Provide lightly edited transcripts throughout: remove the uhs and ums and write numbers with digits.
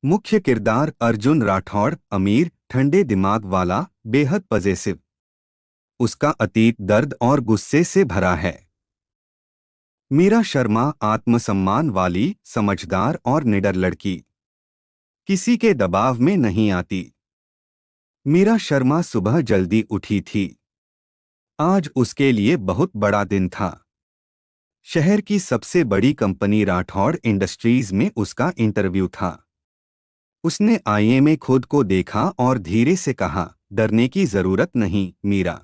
मुख्य किरदार अर्जुन राठौड़, अमीर, ठंडे दिमाग वाला, बेहद पजेसिव। उसका अतीत दर्द और गुस्से से भरा है। मीरा शर्मा आत्मसम्मान वाली, समझदार और निडर लड़की, किसी के दबाव में नहीं आती। मीरा शर्मा सुबह जल्दी उठी थी। आज उसके लिए बहुत बड़ा दिन था। शहर की सबसे बड़ी कंपनी राठौड़ इंडस्ट्रीज में उसका इंटरव्यू था। उसने आईने में खुद को देखा और धीरे से कहा, डरने की जरूरत नहीं मीरा,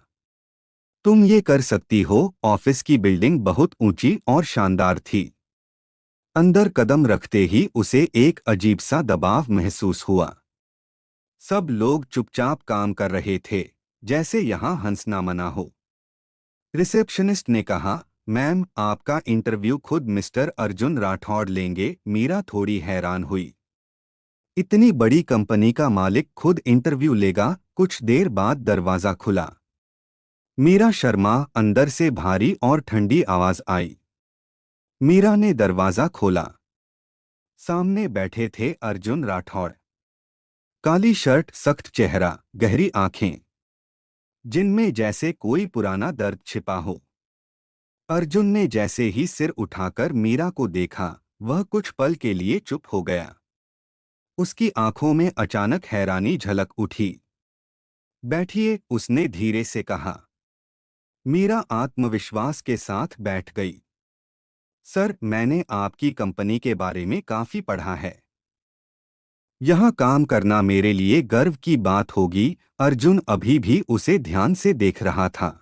तुम ये कर सकती हो। ऑफिस की बिल्डिंग बहुत ऊंची और शानदार थी। अंदर कदम रखते ही उसे एक अजीब सा दबाव महसूस हुआ। सब लोग चुपचाप काम कर रहे थे, जैसे यहाँ हंसना मना हो। रिसेप्शनिस्ट ने कहा, मैम आपका इंटरव्यू खुद मिस्टर अर्जुन राठौड़ लेंगे। मीरा थोड़ी हैरान हुई। इतनी बड़ी कंपनी का मालिक खुद इंटरव्यू लेगा। कुछ देर बाद दरवाजा खुला। मीरा शर्मा अंदर से भारी और ठंडी आवाज आई। मीरा ने दरवाजा खोला। सामने बैठे थे अर्जुन राठौड़। काली शर्ट, सख्त चेहरा, गहरी आंखें, जिनमें जैसे कोई पुराना दर्द छिपा हो। अर्जुन ने जैसे ही सिर उठाकर मीरा को देखा, वह कुछ पल के लिए चुप हो गया। उसकी आंखों में अचानक हैरानी झलक उठी। बैठिए, उसने धीरे से कहा। मीरा आत्मविश्वास के साथ बैठ गई। सर, मैंने आपकी कंपनी के बारे में काफी पढ़ा है। यहाँ काम करना मेरे लिए गर्व की बात होगी। अर्जुन अभी भी उसे ध्यान से देख रहा था,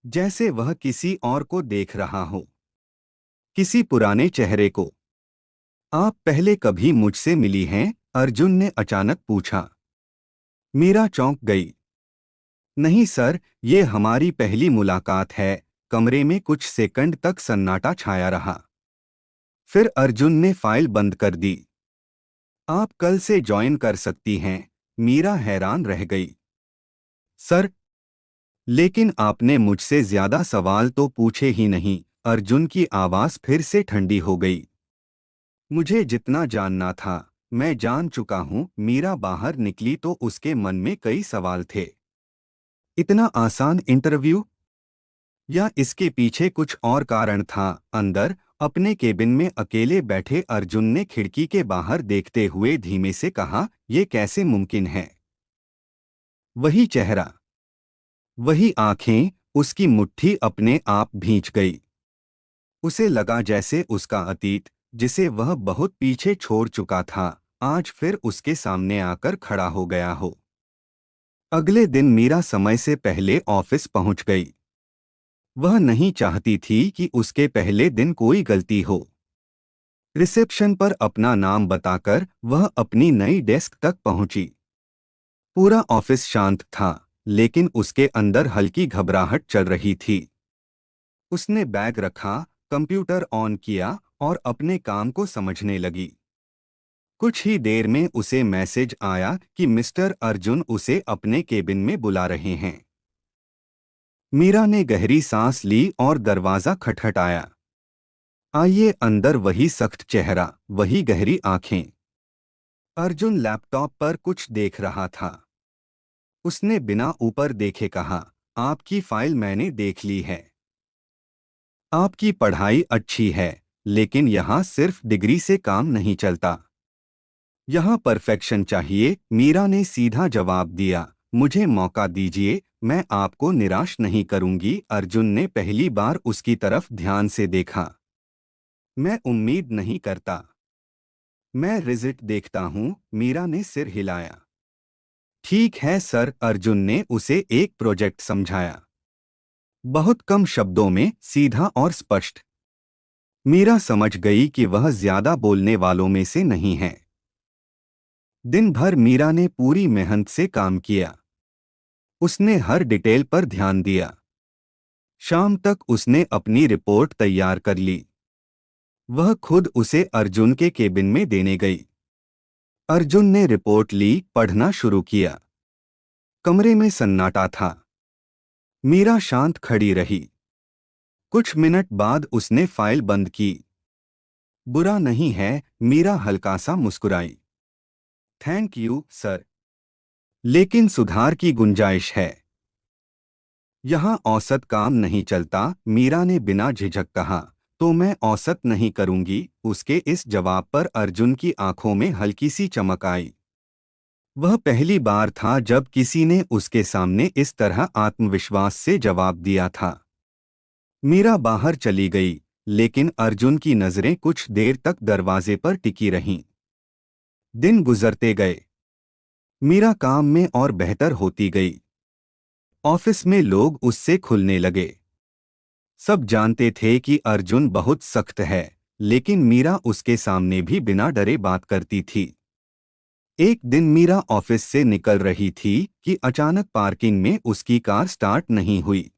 जैसे वह किसी और को देख रहा हो, किसी पुराने चेहरे को। आप पहले कभी मुझसे मिली हैं? अर्जुन ने अचानक पूछा। मीरा चौंक गई। नहीं सर, ये हमारी पहली मुलाकात है। कमरे में कुछ सेकंड तक सन्नाटा छाया रहा। फिर अर्जुन ने फाइल बंद कर दी। आप कल से ज्वाइन कर सकती हैं। मीरा हैरान रह गई। सर, लेकिन आपने मुझसे ज्यादा सवाल तो पूछे ही नहीं। अर्जुन की आवाज फिर से ठंडी हो गई। मुझे जितना जानना था मैं जान चुका हूं। मीरा बाहर निकली तो उसके मन में कई सवाल थे। इतना आसान इंटरव्यू, या इसके पीछे कुछ और कारण था? अंदर अपने केबिन में अकेले बैठे अर्जुन ने खिड़की के बाहर देखते हुए धीमे से कहा, यह कैसे मुमकिन है? वही चेहरा, वही आंखें, उसकी मुट्ठी अपने आप भींच गई। उसे लगा जैसे उसका अतीत, जिसे वह बहुत पीछे छोड़ चुका था, आज फिर उसके सामने आकर खड़ा हो गया हो। अगले दिन मीरा समय से पहले ऑफिस पहुंच गई। वह नहीं चाहती थी कि उसके पहले दिन कोई गलती हो। रिसेप्शन पर अपना नाम बताकर वह अपनी नई डेस्क तक पहुंची। पूरा ऑफिस शांत था, लेकिन उसके अंदर हल्की घबराहट चल रही थी। उसने बैग रखा, कंप्यूटर ऑन किया और अपने काम को समझने लगी। कुछ ही देर में उसे मैसेज आया कि मिस्टर अर्जुन उसे अपने केबिन में बुला रहे हैं। मीरा ने गहरी सांस ली और दरवाजा खटखटाया। आइए अंदर। वही सख्त चेहरा, वही गहरी आंखें। अर्जुन लैपटॉप पर कुछ देख रहा था। उसने बिना ऊपर देखे कहा, आपकी फाइल मैंने देख ली है। आपकी पढ़ाई अच्छी है, लेकिन यहाँ सिर्फ डिग्री से काम नहीं चलता। यहाँ परफेक्शन चाहिए। मीरा ने सीधा जवाब दिया, मुझे मौका दीजिए, मैं आपको निराश नहीं करूंगी। अर्जुन ने पहली बार उसकी तरफ ध्यान से देखा। मैं उम्मीद नहीं करता, मैं रिजल्ट देखता हूँ। मीरा ने सिर हिलाया। ठीक है सर। अर्जुन ने उसे एक प्रोजेक्ट समझाया, बहुत कम शब्दों में, सीधा और स्पष्ट। मीरा समझ गई कि वह ज्यादा बोलने वालों में से नहीं है। दिन भर मीरा ने पूरी मेहनत से काम किया। उसने हर डिटेल पर ध्यान दिया। शाम तक उसने अपनी रिपोर्ट तैयार कर ली। वह खुद उसे अर्जुन के केबिन में देने गई। अर्जुन ने रिपोर्ट ली, पढ़ना शुरू किया। कमरे में सन्नाटा था। मीरा शांत खड़ी रही। कुछ मिनट बाद उसने फाइल बंद की। बुरा नहीं है, मीरा हल्का सा मुस्कुराई। थैंक यू सर, लेकिन सुधार की गुंजाइश है। यहाँ औसत काम नहीं चलता, मीरा ने बिना झिझक कहा। तो मैं औसत नहीं करूंगी। उसके इस जवाब पर अर्जुन की आंखों में हल्की सी चमक आई। वह पहली बार था जब किसी ने उसके सामने इस तरह आत्मविश्वास से जवाब दिया था। मीरा बाहर चली गई, लेकिन अर्जुन की नजरें कुछ देर तक दरवाजे पर टिकी रहीं। दिन गुजरते गए। मीरा काम में और बेहतर होती गई। ऑफिस में लोग उससे खुलने लगे। सब जानते थे कि अर्जुन बहुत सख्त है, लेकिन मीरा उसके सामने भी बिना डरे बात करती थी। एक दिन मीरा ऑफिस से निकल रही थी कि अचानक पार्किंग में उसकी कार स्टार्ट नहीं हुई।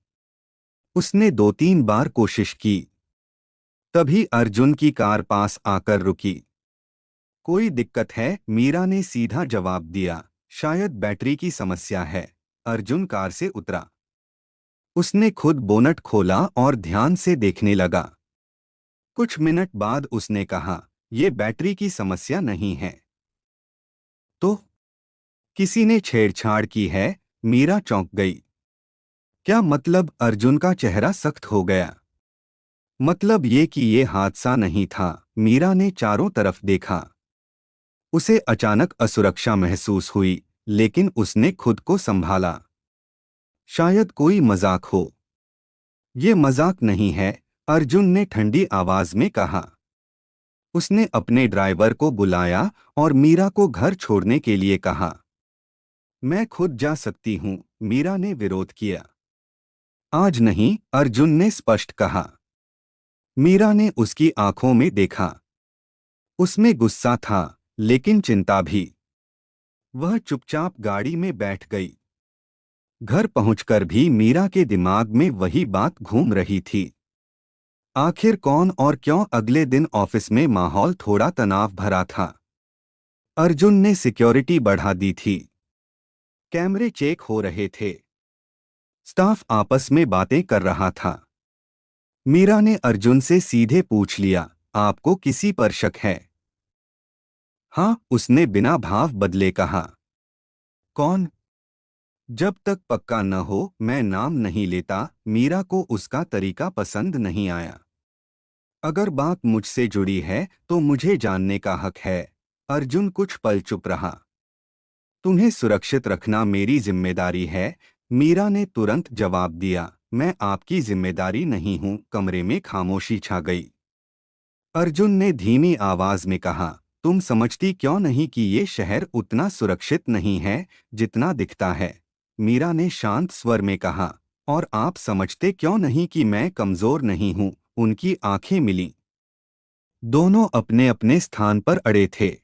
उसने 2-3 बार कोशिश की। तभी अर्जुन की कार पास आकर रुकी। कोई दिक्कत है? मीरा ने सीधा जवाब दिया। शायद बैटरी की समस्या है। अर्जुन कार से उतरा। उसने खुद बोनट खोला और ध्यान से देखने लगा। कुछ मिनट बाद उसने कहा, "ये बैटरी की समस्या नहीं है।" तो किसी ने छेड़छाड़ की है? मीरा चौंक गई। क्या मतलब? अर्जुन का चेहरा सख्त हो गया। मतलब ये कि ये हादसा नहीं था। मीरा ने चारों तरफ देखा। उसे अचानक असुरक्षा महसूस हुई, लेकिन उसने खुद को संभाला। शायद कोई मजाक हो। ये मजाक नहीं है, अर्जुन ने ठंडी आवाज में कहा। उसने अपने ड्राइवर को बुलाया और मीरा को घर छोड़ने के लिए कहा। मैं खुद जा सकती हूँ, मीरा ने विरोध किया। आज नहीं, अर्जुन ने स्पष्ट कहा। मीरा ने उसकी आंखों में देखा। उसमें गुस्सा था, लेकिन चिंता भी। वह चुपचाप गाड़ी में बैठ गई। घर पहुंचकर भी मीरा के दिमाग में वही बात घूम रही थी। आखिर कौन और क्यों? अगले दिन ऑफिस में माहौल थोड़ा तनाव भरा था। अर्जुन ने सिक्योरिटी बढ़ा दी थी। कैमरे चेक हो रहे थे। स्टाफ आपस में बातें कर रहा था। मीरा ने अर्जुन से सीधे पूछ लिया, आपको किसी पर शक है? हाँ, उसने बिना भाव बदले कहा। कौन? जब तक पक्का न हो मैं नाम नहीं लेता। मीरा को उसका तरीका पसंद नहीं आया। अगर बात मुझसे जुड़ी है तो मुझे जानने का हक है। अर्जुन कुछ पल चुप रहा। तुम्हें सुरक्षित रखना मेरी जिम्मेदारी है, मीरा ने तुरंत जवाब दिया। मैं आपकी जिम्मेदारी नहीं हूं। कमरे में खामोशी छा गई। अर्जुन ने धीमी आवाज में कहा, तुम समझती क्यों नहीं कि ये शहर उतना सुरक्षित नहीं है जितना दिखता है? मीरा ने शांत स्वर में कहा। और आप समझते क्यों नहीं कि मैं कमजोर नहीं हूं? उनकी आंखें मिलीं। दोनों अपने अपने स्थान पर अड़े थे।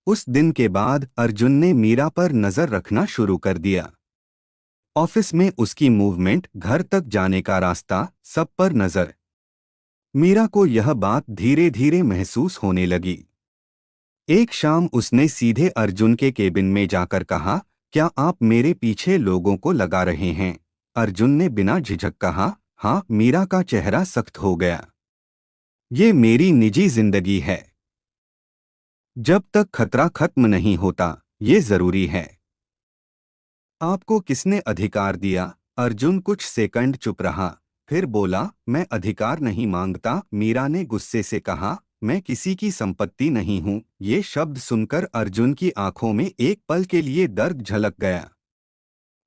उस दिन के बाद अर्जुन ने मीरा पर नजर रखना शुरू कर दिया। ऑफिस में उसकी मूवमेंट, घर तक जाने का रास्ता, सब पर नजर। मीरा को यह बात धीरे धीरे महसूस होने लगी। एक शाम उसने सीधे अर्जुन के केबिन में जाकर कहा, क्या आप मेरे पीछे लोगों को लगा रहे हैं? अर्जुन ने बिना झिझक कहा, हाँ। मीरा का चेहरा सख्त हो गया। ये मेरी निजी जिंदगी है। जब तक खतरा खत्म नहीं होता, ये जरूरी है। आपको किसने अधिकार दिया? अर्जुन कुछ सेकंड चुप रहा, फिर बोला, मैं अधिकार नहीं मांगता। मीरा ने गुस्से से कहा, मैं किसी की संपत्ति नहीं हूं। ये शब्द सुनकर अर्जुन की आंखों में एक पल के लिए दर्द झलक गया।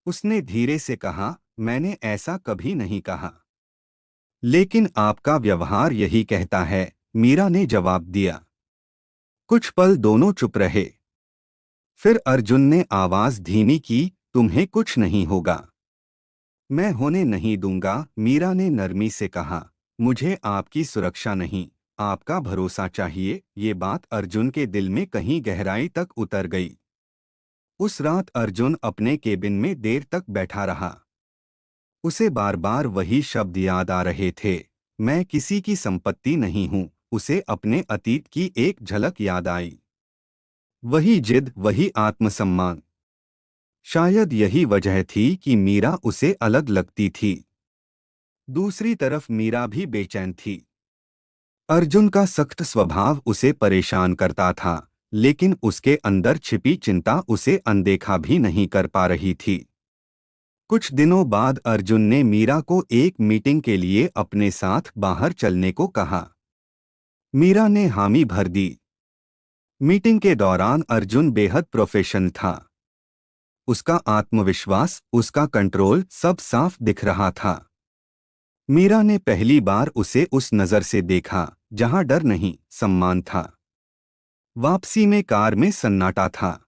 उसने धीरे से कहा, मैंने ऐसा कभी नहीं कहा। लेकिन आपका व्यवहार यही कहता है, मीरा ने जवाब दिया। कुछ पल दोनों चुप रहे। फिर अर्जुन ने आवाज धीमी की, तुम्हें कुछ नहीं होगा। मैं होने नहीं दूंगा, मीरा ने नरमी से कहा। मुझे आपकी सुरक्षा नहीं, आपका भरोसा चाहिए। ये बात अर्जुन के दिल में कहीं गहराई तक उतर गई। उस रात अर्जुन अपने केबिन में देर तक बैठा रहा। उसे बार बार वही शब्द याद आ रहे थे, मैं किसी की संपत्ति नहीं हूं। उसे अपने अतीत की एक झलक याद आई। वही जिद, वही आत्मसम्मान। शायद यही वजह थी कि मीरा उसे अलग लगती थी। दूसरी तरफ मीरा भी बेचैन थी। अर्जुन का सख्त स्वभाव उसे परेशान करता था, लेकिन उसके अंदर छिपी चिंता उसे अनदेखा भी नहीं कर पा रही थी। कुछ दिनों बाद अर्जुन ने मीरा को एक मीटिंग के लिए अपने साथ बाहर चलने को कहा। मीरा ने हामी भर दी। मीटिंग के दौरान अर्जुन बेहद प्रोफेशनल था। उसका आत्मविश्वास, उसका कंट्रोल सब साफ दिख रहा था। मीरा ने पहली बार उसे उस नज़र से देखा जहां डर नहीं, सम्मान था। वापसी में कार में सन्नाटा था।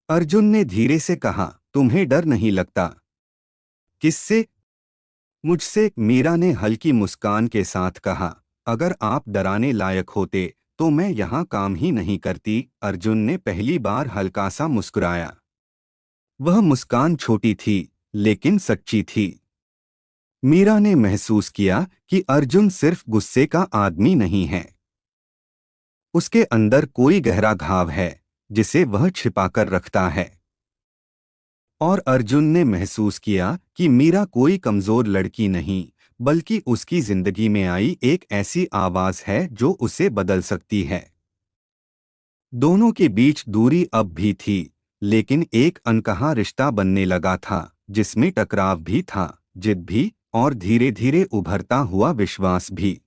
अर्जुन ने धीरे से कहा, तुम्हें डर नहीं लगता? किससे? मुझसे, मीरा ने हल्की मुस्कान के साथ कहा। अगर आप डराने लायक होते तो मैं यहाँ काम ही नहीं करती। अर्जुन ने पहली बार हल्का सा मुस्कुराया। वह मुस्कान छोटी थी लेकिन सच्ची थी। मीरा ने महसूस किया कि अर्जुन सिर्फ गुस्से का आदमी नहीं है। उसके अंदर कोई गहरा घाव है जिसे वह छिपाकर रखता है। और अर्जुन ने महसूस किया कि मीरा कोई कमजोर लड़की नहीं, बल्कि उसकी जिंदगी में आई एक ऐसी आवाज है जो उसे बदल सकती है। दोनों के बीच दूरी अब भी थी, लेकिन एक अनकहा रिश्ता बनने लगा था जिसमें टकराव भी था, जिद भी, और धीरे धीरे उभरता हुआ विश्वास भी।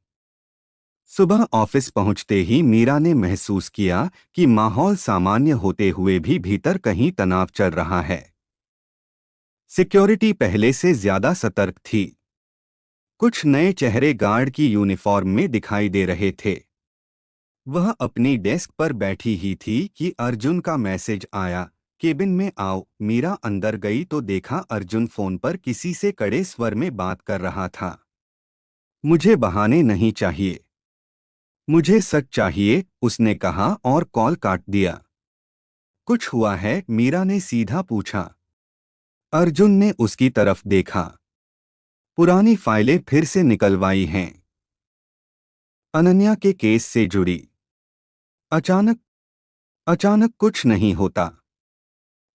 सुबह ऑफिस पहुंचते ही मीरा ने महसूस किया कि माहौल सामान्य होते हुए भी भीतर कहीं तनाव चल रहा है। सिक्योरिटी पहले से ज्यादा सतर्क थी। कुछ नए चेहरे गार्ड की यूनिफॉर्म में दिखाई दे रहे थे। वह अपनी डेस्क पर बैठी ही थी कि अर्जुन का मैसेज आया, केबिन में आओ। मीरा अंदर गई तो देखा अर्जुन फोन पर किसी से कड़े स्वर में बात कर रहा था। मुझे बहाने नहीं चाहिए, मुझे सच चाहिए, उसने कहा और कॉल काट दिया। कुछ हुआ है? मीरा ने सीधा पूछा। अर्जुन ने उसकी तरफ देखा। पुरानी फाइलें फिर से निकलवाई हैं, अनन्या के केस से जुड़ी। अचानक अचानक कुछ नहीं होता।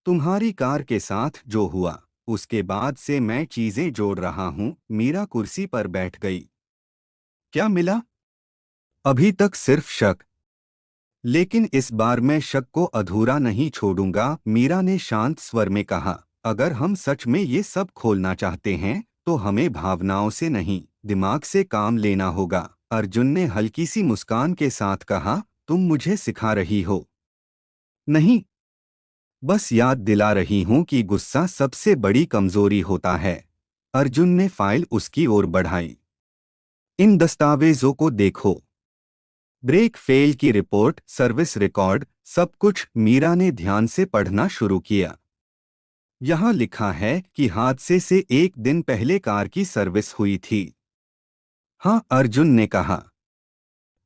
तुम्हारी कार के साथ जो हुआ, उसके बाद से मैं चीजें जोड़ रहा हूं। मीरा कुर्सी पर बैठ गई। क्या मिला? अभी तक सिर्फ शक, लेकिन इस बार मैं शक को अधूरा नहीं छोड़ूंगा। मीरा ने शांत स्वर में कहा, अगर हम सच में ये सब खोलना चाहते हैं तो हमें भावनाओं से नहीं, दिमाग से काम लेना होगा। अर्जुन ने हल्की सी मुस्कान के साथ कहा, तुम मुझे सिखा रही हो? नहीं, बस याद दिला रही हूं कि गुस्सा सबसे बड़ी कमजोरी होता है। अर्जुन ने फाइल उसकी ओर बढ़ाई। इन दस्तावेजों को देखो। ब्रेक फेल की रिपोर्ट, सर्विस रिकॉर्ड, सब कुछ। मीरा ने ध्यान से पढ़ना शुरू किया। यहाँ लिखा है कि हादसे से एक दिन पहले कार की सर्विस हुई थी। हाँ, अर्जुन ने कहा।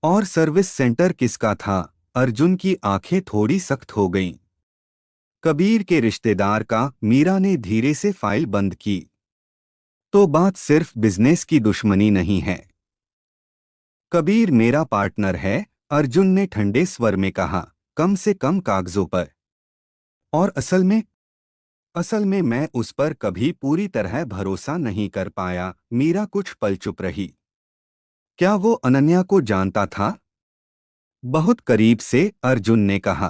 और सर्विस सेंटर किसका था? अर्जुन की आंखें थोड़ी सख्त हो गईं। कबीर के रिश्तेदार का। मीरा ने धीरे से फाइल बंद की। तो बात सिर्फ बिजनेस की दुश्मनी नहीं है। कबीर मेरा पार्टनर है, अर्जुन ने ठंडे स्वर में कहा, कम से कम कागजों पर। और असल में मैं उस पर कभी पूरी तरह भरोसा नहीं कर पाया। मीरा कुछ पल चुप रही। क्या वो अनन्या को जानता था? बहुत करीब से, अर्जुन ने कहा।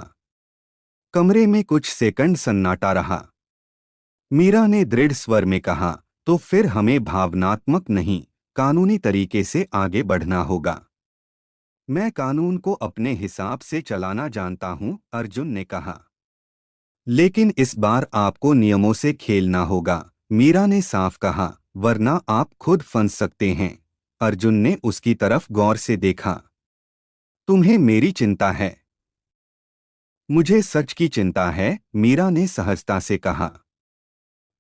कमरे में कुछ सेकंड सन्नाटा रहा। मीरा ने दृढ़ स्वर में कहा, तो फिर हमें भावनात्मक नहीं, कानूनी तरीके से आगे बढ़ना होगा। मैं कानून को अपने हिसाब से चलाना जानता हूं, अर्जुन ने कहा। लेकिन इस बार आपको नियमों से खेलना होगा, मीरा ने साफ कहा, वरना आप खुद फंस सकते हैं। अर्जुन ने उसकी तरफ गौर से देखा। तुम्हें मेरी चिंता है? मुझे सच की चिंता है, मीरा ने सहजता से कहा।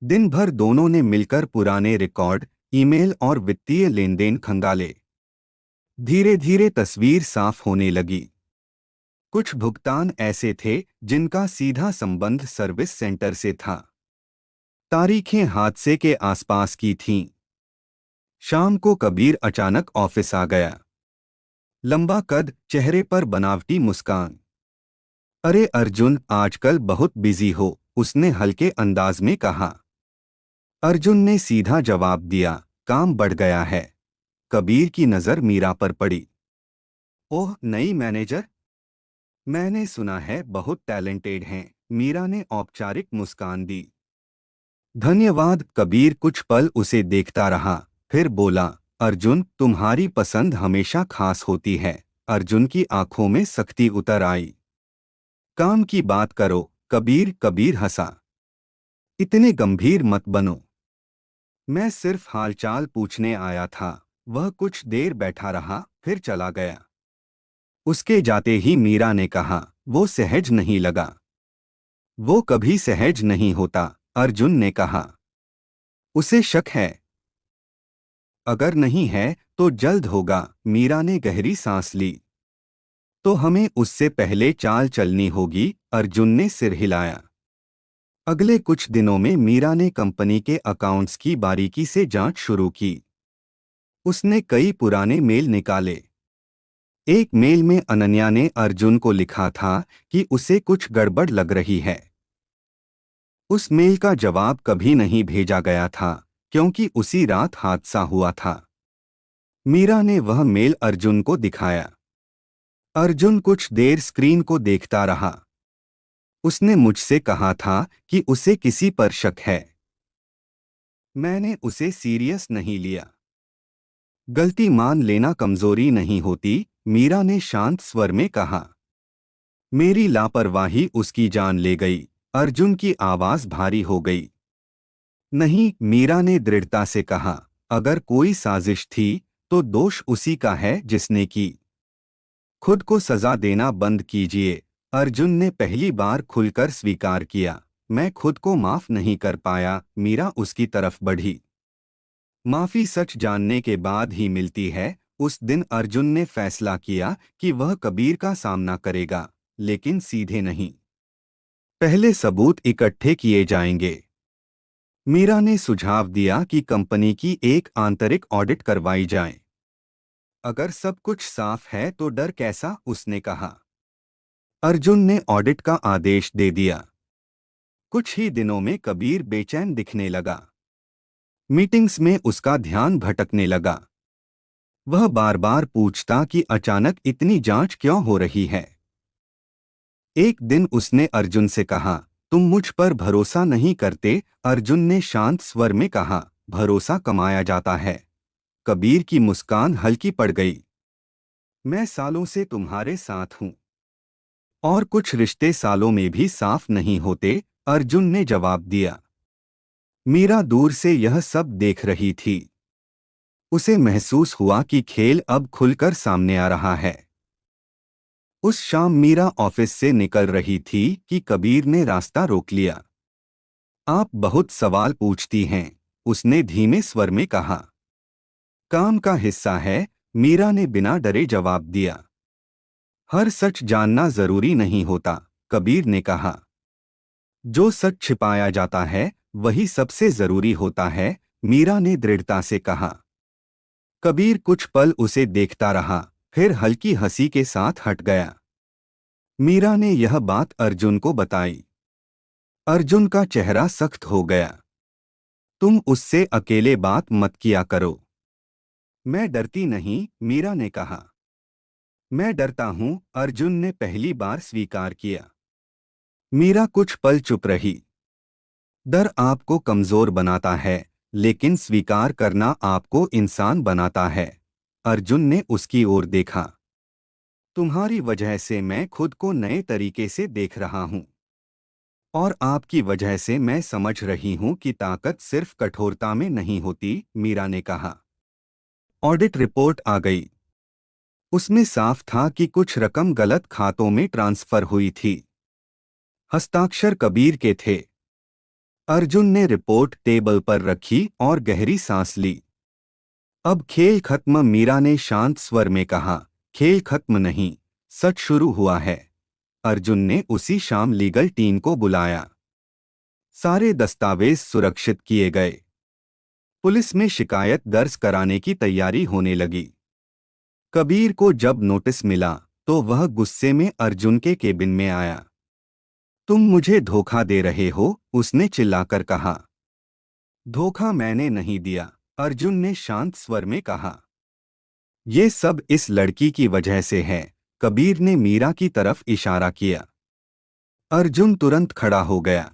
दिन भर दोनों ने मिलकर पुराने रिकॉर्ड, ईमेल और वित्तीय लेनदेन खंगाले। धीरे धीरे तस्वीर साफ होने लगी। कुछ भुगतान ऐसे थे जिनका सीधा संबंध सर्विस सेंटर से था। तारीखें हादसे के आसपास की थीं। शाम को कबीर अचानक ऑफिस आ गया। लंबा कद, चेहरे पर बनावटी मुस्कान। अरे अर्जुन, आजकल बहुत बिजी हो, उसने हल्के अंदाज में कहा। अर्जुन ने सीधा जवाब दिया, काम बढ़ गया है। कबीर की नज़र मीरा पर पड़ी। ओह, नई मैनेजर? मैंने सुना है बहुत टैलेंटेड हैं। मीरा ने औपचारिक मुस्कान दी। धन्यवाद। कबीर कुछ पल उसे देखता रहा, फिर बोला, अर्जुन, तुम्हारी पसंद हमेशा खास होती है। अर्जुन की आंखों में सख्ती उतर आई। काम की बात करो। कबीर कबीर हंसा। इतने गंभीर मत बनो। मैं सिर्फ हालचाल पूछने आया था। वह कुछ देर बैठा रहा, फिर चला गया। उसके जाते ही मीरा ने कहा, वो सहज नहीं लगा। वो कभी सहज नहीं होता। अर्जुन ने कहा। उसे शक है? अगर नहीं है तो जल्द होगा। मीरा ने गहरी सांस ली। तो हमें उससे पहले चाल चलनी होगी। अर्जुन ने सिर हिलाया। अगले कुछ दिनों में मीरा ने कंपनी के अकाउंट्स की बारीकी से जांच शुरू की। उसने कई पुराने मेल निकाले। एक मेल में अनन्या ने अर्जुन को लिखा था कि उसे कुछ गड़बड़ लग रही है। उस मेल का जवाब कभी नहीं भेजा गया था, क्योंकि उसी रात हादसा हुआ था। मीरा ने वह मेल अर्जुन को दिखाया। अर्जुन कुछ देर स्क्रीन को देखता रहा। उसने मुझसे कहा था कि उसे किसी पर शक है। मैंने उसे सीरियस नहीं लिया। गलती मान लेना कमजोरी नहीं होती, मीरा ने शांत स्वर में कहा। मेरी लापरवाही उसकी जान ले गई। अर्जुन की आवाज भारी हो गई। नहीं, मीरा ने दृढ़ता से कहा, अगर कोई साजिश थी तो दोष उसी का है जिसने की। खुद को सजा देना बंद कीजिए। अर्जुन ने पहली बार खुलकर स्वीकार किया। मैं खुद को माफ नहीं कर पाया। मीरा उसकी तरफ बढ़ी। माफी सच जानने के बाद ही मिलती है। उस दिन अर्जुन ने फैसला किया कि वह कबीर का सामना करेगा, लेकिन सीधे नहीं। पहले सबूत इकट्ठे किए जाएंगे। मीरा ने सुझाव दिया कि कंपनी की एक आंतरिक ऑडिट करवाई जाए। अगर सब कुछ साफ है तो डर कैसा, उसने कहा। अर्जुन ने ऑडिट का आदेश दे दिया। कुछ ही दिनों में कबीर बेचैन दिखने लगा। मीटिंग्स में उसका ध्यान भटकने लगा। वह बार बार पूछता कि अचानक इतनी जांच क्यों हो रही है। एक दिन उसने अर्जुन से कहा, तुम मुझ पर भरोसा नहीं करते। अर्जुन ने शांत स्वर में कहा, भरोसा कमाया जाता है। कबीर की मुस्कान हल्की पड़ गई। मैं सालों से तुम्हारे साथ हूं, और कुछ रिश्ते सालों में भी साफ नहीं होते। अर्जुन ने जवाब दिया। मीरा दूर से यह सब देख रही थी। उसे महसूस हुआ कि खेल अब खुलकर सामने आ रहा है। उस शाम मीरा ऑफिस से निकल रही थी कि कबीर ने रास्ता रोक लिया। आप बहुत सवाल पूछती हैं, उसने धीमे स्वर में कहा। काम का हिस्सा है, मीरा ने बिना डरे जवाब दिया। हर सच जानना जरूरी नहीं होता, कबीर ने कहा। जो सच छिपाया जाता है वही सबसे जरूरी होता है, मीरा ने दृढ़ता से कहा। कबीर कुछ पल उसे देखता रहा, फिर हल्की हंसी के साथ हट गया। मीरा ने यह बात अर्जुन को बताई। अर्जुन का चेहरा सख्त हो गया। तुम उससे अकेले बात मत किया करो। मैं डरती नहीं, मीरा ने कहा। मैं डरता हूं, अर्जुन ने पहली बार स्वीकार किया। मीरा कुछ पल चुप रही। डर आपको कमजोर बनाता है, लेकिन स्वीकार करना आपको इंसान बनाता है। अर्जुन ने उसकी ओर देखा। तुम्हारी वजह से मैं खुद को नए तरीके से देख रहा हूं, और आपकी वजह से मैं समझ रही हूं कि ताकत सिर्फ कठोरता में नहीं होती, मीरा ने कहा। ऑडिट रिपोर्ट आ गई। उसमें साफ था कि कुछ रकम गलत खातों में ट्रांसफर हुई थी। हस्ताक्षर कबीर के थे। अर्जुन ने रिपोर्ट टेबल पर रखी और गहरी सांस ली। अब खेल खत्म, मीरा ने शांत स्वर में कहा। खेल खत्म नहीं, सच शुरू हुआ है। अर्जुन ने उसी शाम लीगल टीम को बुलाया। सारे दस्तावेज सुरक्षित किए गए। पुलिस में शिकायत दर्ज कराने की तैयारी होने लगी। कबीर को जब नोटिस मिला तो वह गुस्से में अर्जुन के केबिन में आया। तुम मुझे धोखा दे रहे हो, उसने चिल्लाकर कहा। धोखा मैंने नहीं दिया, अर्जुन ने शांत स्वर में कहा। ये सब इस लड़की की वजह से है। कबीर ने मीरा की तरफ इशारा किया। अर्जुन तुरंत खड़ा हो गया।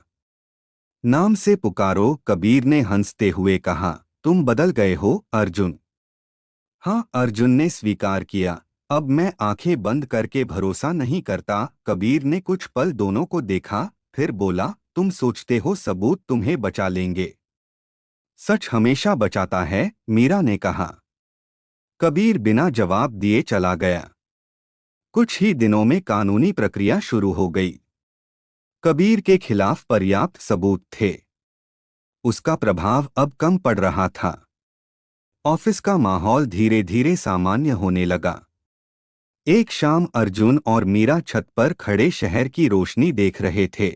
नाम से पुकारो, कबीर ने हंसते हुए कहा। तुम बदल गए हो अर्जुन। हाँ, अर्जुन ने स्वीकार किया। अब मैं आंखें बंद करके भरोसा नहीं करता। कबीर ने कुछ पल दोनों को देखा, फिर बोला, तुम सोचते हो सबूत तुम्हें बचा लेंगे? सच हमेशा बचाता है, मीरा ने कहा। कबीर बिना जवाब दिए चला गया। कुछ ही दिनों में कानूनी प्रक्रिया शुरू हो गई। कबीर के खिलाफ पर्याप्त सबूत थे। उसका प्रभाव अब कम पड़ रहा था। ऑफिस का माहौल धीरे धीरे सामान्य होने लगा। एक शाम अर्जुन और मीरा छत पर खड़े शहर की रोशनी देख रहे थे।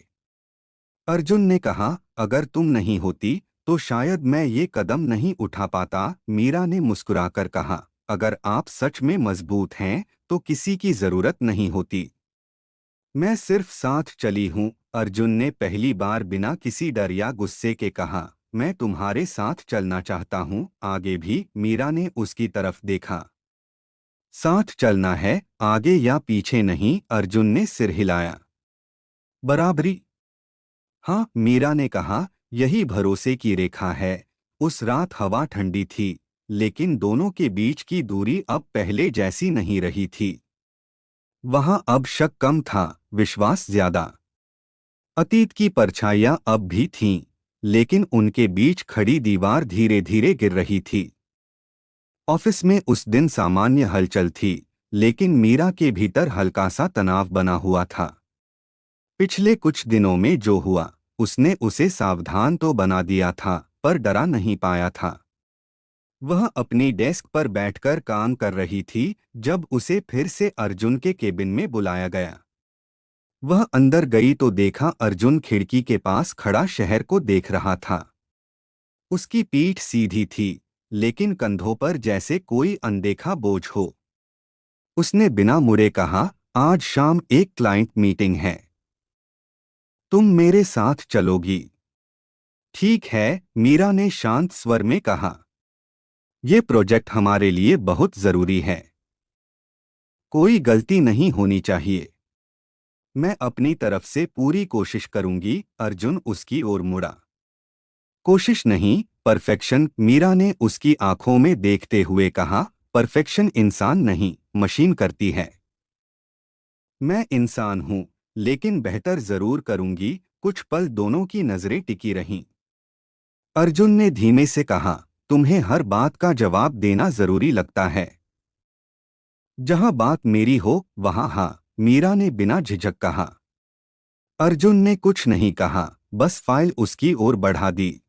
अर्जुन ने कहा, अगर तुम नहीं होती तो शायद मैं ये कदम नहीं उठा पाता। मीरा ने मुस्कुराकर कहा, अगर आप सच में मजबूत हैं तो किसी की जरूरत नहीं होती। मैं सिर्फ साथ चली हूं, अर्जुन ने पहली बार बिना किसी डर या गुस्से के कहा। मैं तुम्हारे साथ चलना चाहता हूं, आगे भी। मीरा ने उसकी तरफ देखा। साथ चलना है, आगे या पीछे नहीं, अर्जुन ने सिर हिलाया। बराबरी। हाँ, मीरा ने कहा, यही भरोसे की रेखा है। उस रात हवा ठंडी थी, लेकिन दोनों के बीच की दूरी अब पहले जैसी नहीं रही थी। वहां अब शक कम था, विश्वास ज्यादा। अतीत की परछाइयां अब भी थीं, लेकिन उनके बीच खड़ी दीवार धीरे धीरे गिर रही थी। ऑफिस में उस दिन सामान्य हलचल थी, लेकिन मीरा के भीतर हल्का सा तनाव बना हुआ था। पिछले कुछ दिनों में जो हुआ, उसने उसे सावधान तो बना दिया था, पर डरा नहीं पाया था। वह अपनी डेस्क पर बैठकर काम कर रही थी जब उसे फिर से अर्जुन के केबिन में बुलाया गया। वह अंदर गई तो देखा अर्जुन खिड़की के पास खड़ा शहर को देख रहा था। उसकी पीठ सीधी थी, लेकिन कंधों पर जैसे कोई अनदेखा बोझ हो। उसने बिना मुड़े कहा, आज शाम एक क्लाइंट मीटिंग है, तुम मेरे साथ चलोगी? ठीक है, मीरा ने शांत स्वर में कहा। ये प्रोजेक्ट हमारे लिए बहुत जरूरी है। कोई गलती नहीं होनी चाहिए। मैं अपनी तरफ से पूरी कोशिश करूंगी, अर्जुन उसकी ओर मुड़ा। कोशिश नहीं, परफेक्शन, मीरा ने उसकी आंखों में देखते हुए कहा। परफेक्शन इंसान नहीं, मशीन करती है। मैं इंसान हूं, लेकिन बेहतर जरूर करूंगी। कुछ पल दोनों की नजरें टिकी रहीं। अर्जुन ने धीमे से कहा, तुम्हें हर बात का जवाब देना जरूरी लगता है। जहां बात मेरी हो वहां हाँ, मीरा ने बिना झिझक कहा। अर्जुन ने कुछ नहीं कहा, बस फाइल उसकी ओर बढ़ा दी।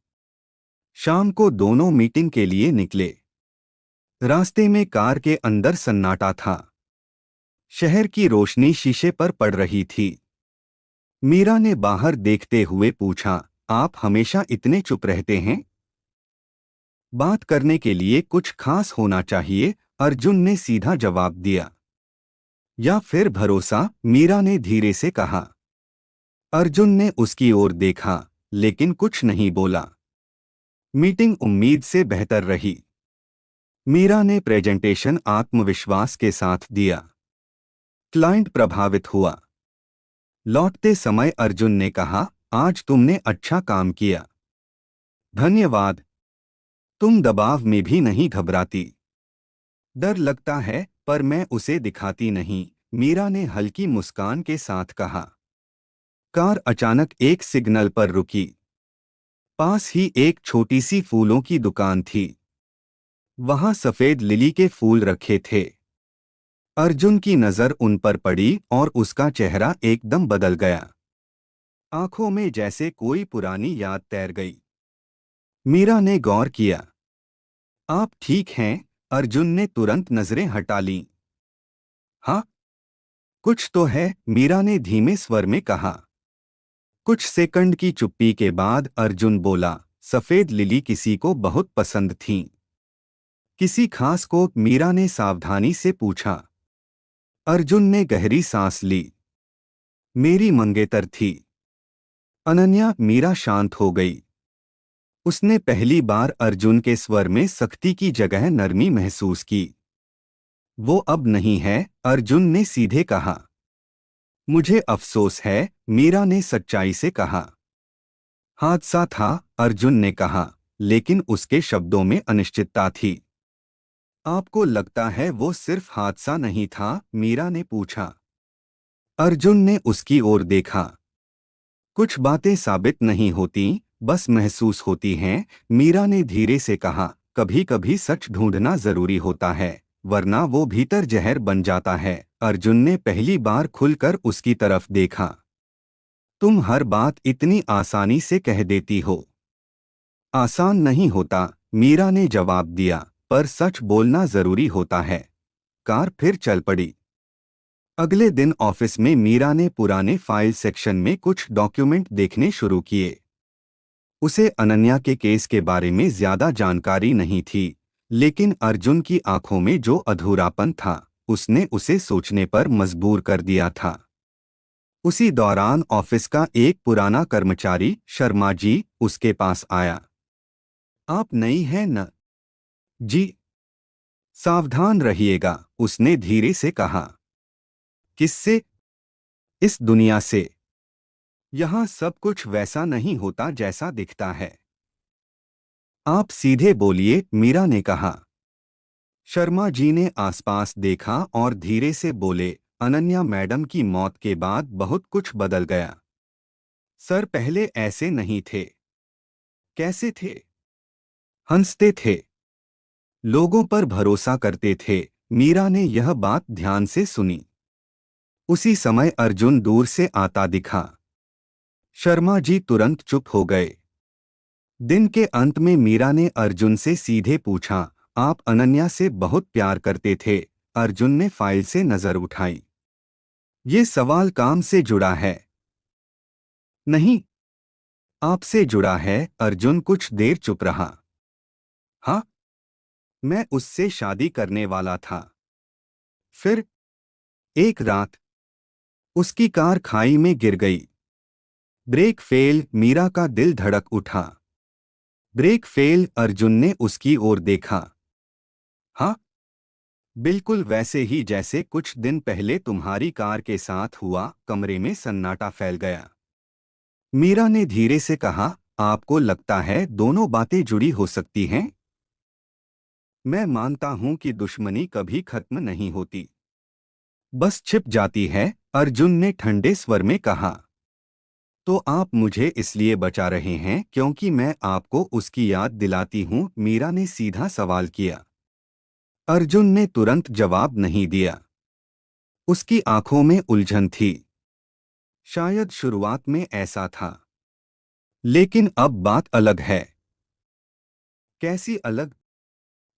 शाम को दोनों मीटिंग के लिए निकले। रास्ते में कार के अंदर सन्नाटा था। शहर की रोशनी शीशे पर पड़ रही थी। मीरा ने बाहर देखते हुए पूछा, आप हमेशा इतने चुप रहते हैं? बात करने के लिए कुछ खास होना चाहिए, अर्जुन ने सीधा जवाब दिया। या फिर भरोसा, मीरा ने धीरे से कहा। अर्जुन ने उसकी ओर देखा, लेकिन कुछ नहीं बोला। मीटिंग उम्मीद से बेहतर रही। मीरा ने प्रेजेंटेशन आत्मविश्वास के साथ दिया। क्लाइंट प्रभावित हुआ। लौटते समय अर्जुन ने कहा, आज तुमने अच्छा काम किया। धन्यवाद। तुम दबाव में भी नहीं घबराती। डर लगता है, पर मैं उसे दिखाती नहीं, मीरा ने हल्की मुस्कान के साथ कहा। कार अचानक एक सिग्नल पर रुकी। पास ही एक छोटी सी फूलों की दुकान थी। वहां सफेद लिली के फूल रखे थे। अर्जुन की नजर उन पर पड़ी और उसका चेहरा एकदम बदल गया। आंखों में जैसे कोई पुरानी याद तैर गई। मीरा ने गौर किया। आप ठीक हैं? अर्जुन ने तुरंत नजरें हटा लीं। हाँ, कुछ तो है, मीरा ने धीमे स्वर में कहा। कुछ सेकंड की चुप्पी के बाद अर्जुन बोला, सफेद लिली किसी को बहुत पसंद थीं। किसी खास को? मीरा ने सावधानी से पूछा। अर्जुन ने गहरी सांस ली। मेरी मंगेतर थी। अनन्या। मीरा शांत हो गई। उसने पहली बार अर्जुन के स्वर में सख्ती की जगह नरमी महसूस की। वो अब नहीं है, अर्जुन ने सीधे कहा। मुझे अफसोस है, मीरा ने सच्चाई से कहा। हादसा था, अर्जुन ने कहा, लेकिन उसके शब्दों में अनिश्चितता थी। आपको लगता है वो सिर्फ हादसा नहीं था? मीरा ने पूछा। अर्जुन ने उसकी ओर देखा। कुछ बातें साबित नहीं होती, बस महसूस होती हैं, मीरा ने धीरे से कहा। कभी कभी सच ढूंढना जरूरी होता है, वरना वो भीतर जहर बन जाता है। अर्जुन ने पहली बार खुलकर उसकी तरफ देखा। तुम हर बात इतनी आसानी से कह देती हो। आसान नहीं होता, मीरा ने जवाब दिया, पर सच बोलना जरूरी होता है। कार फिर चल पड़ी। अगले दिन ऑफिस में मीरा ने पुराने फाइल सेक्शन में कुछ डॉक्यूमेंट देखने शुरू किए। उसे अनन्या के केस के बारे में ज्यादा जानकारी नहीं थी, लेकिन अर्जुन की आंखों में जो अधूरापन था, उसने उसे सोचने पर मजबूर कर दिया था। उसी दौरान ऑफिस का एक पुराना कर्मचारी, शर्मा जी, उसके पास आया। आप नई हैं न? जी। सावधान रहिएगा, उसने धीरे से कहा। किससे? इस दुनिया से। यहाँ सब कुछ वैसा नहीं होता जैसा दिखता है। आप सीधे बोलिए, मीरा ने कहा। शर्मा जी ने आसपास देखा और धीरे से बोले, अनन्या मैडम की मौत के बाद बहुत कुछ बदल गया। सर पहले ऐसे नहीं थे। कैसे थे? हंसते थे, लोगों पर भरोसा करते थे। मीरा ने यह बात ध्यान से सुनी। उसी समय अर्जुन दूर से आता दिखा। शर्मा जी तुरंत चुप हो गए। दिन के अंत में मीरा ने अर्जुन से सीधे पूछा, आप अनन्या से बहुत प्यार करते थे? अर्जुन ने फाइल से नजर उठाई। ये सवाल काम से जुड़ा है। नहीं, आपसे जुड़ा है। अर्जुन कुछ देर चुप रहा। हाँ, मैं उससे शादी करने वाला था। फिर एक रात उसकी कार खाई में गिर गई। ब्रेक फेल, मीरा का दिल धड़क उठा। ब्रेक फेल, अर्जुन ने उसकी ओर देखा। हाँ, बिल्कुल वैसे ही जैसे कुछ दिन पहले तुम्हारी कार के साथ हुआ। कमरे में सन्नाटा फैल गया। मीरा ने धीरे से कहा, आपको लगता है दोनों बातें जुड़ी हो सकती हैं? मैं मानता हूं कि दुश्मनी कभी खत्म नहीं होती, बस छिप जाती है, अर्जुन ने ठंडे स्वर में कहा। तो आप मुझे इसलिए बचा रहे हैं क्योंकि मैं आपको उसकी याद दिलाती हूं? मीरा ने सीधा सवाल किया। अर्जुन ने तुरंत जवाब नहीं दिया। उसकी आंखों में उलझन थी। शायद शुरुआत में ऐसा था, लेकिन अब बात अलग है। कैसी अलग?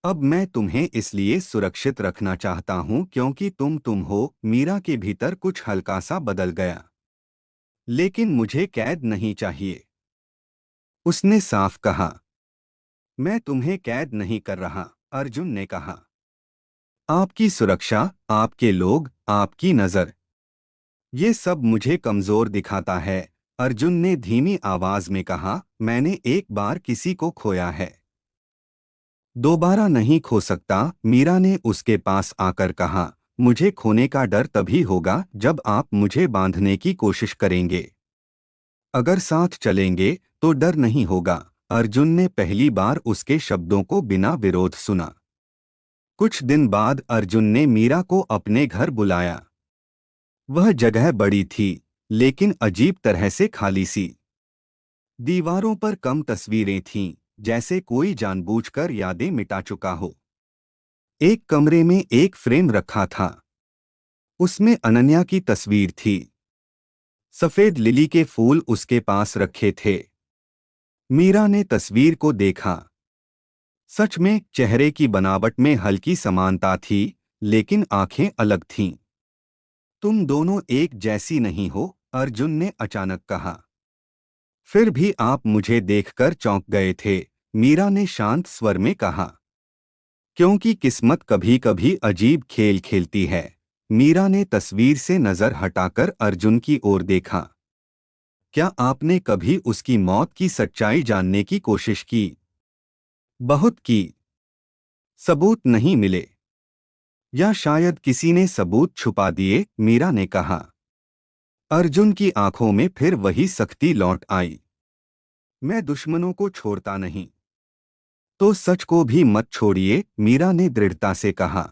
अब मैं तुम्हें इसलिए सुरक्षित रखना चाहता हूं क्योंकि तुम हो। मीरा के भीतर कुछ हल्का सा बदल गया। लेकिन मुझे कैद नहीं चाहिए, उसने साफ कहा। मैं तुम्हें कैद नहीं कर रहा, अर्जुन ने कहा। आपकी सुरक्षा, आपके लोग, आपकी नजर, ये सब मुझे कमजोर दिखाता है। अर्जुन ने धीमी आवाज में कहा, मैंने एक बार किसी को खोया है, दोबारा नहीं खो सकता। मीरा ने उसके पास आकर कहा, मुझे खोने का डर तभी होगा जब आप मुझे बांधने की कोशिश करेंगे। अगर साथ चलेंगे तो डर नहीं होगा। अर्जुन ने पहली बार उसके शब्दों को बिना विरोध सुना। कुछ दिन बाद अर्जुन ने मीरा को अपने घर बुलाया। वह जगह बड़ी थी, लेकिन अजीब तरह से खाली सी। दीवारों पर कम तस्वीरें थीं, जैसे कोई जानबूझकर यादें मिटा चुका हो। एक कमरे में एक फ्रेम रखा था, उसमें अनन्या की तस्वीर थी। सफेद लिली के फूल उसके पास रखे थे। मीरा ने तस्वीर को देखा। सच में चेहरे की बनावट में हल्की समानता थी, लेकिन आंखें अलग थीं। तुम दोनों एक जैसी नहीं हो, अर्जुन ने अचानक कहा। फिर भी आप मुझे देखकर चौंक गए थे, मीरा ने शांत स्वर में कहा। क्योंकि किस्मत कभी कभी अजीब खेल खेलती है। मीरा ने तस्वीर से नजर हटाकर अर्जुन की ओर देखा। क्या आपने कभी उसकी मौत की सच्चाई जानने की कोशिश की? बहुत की। सबूत नहीं मिले। या शायद किसी ने सबूत छुपा दिए, मीरा ने कहा। अर्जुन की आंखों में फिर वही सख्ती लौट आई। मैं दुश्मनों को छोड़ता नहीं। तो सच को भी मत छोड़िए, मीरा ने दृढ़ता से कहा।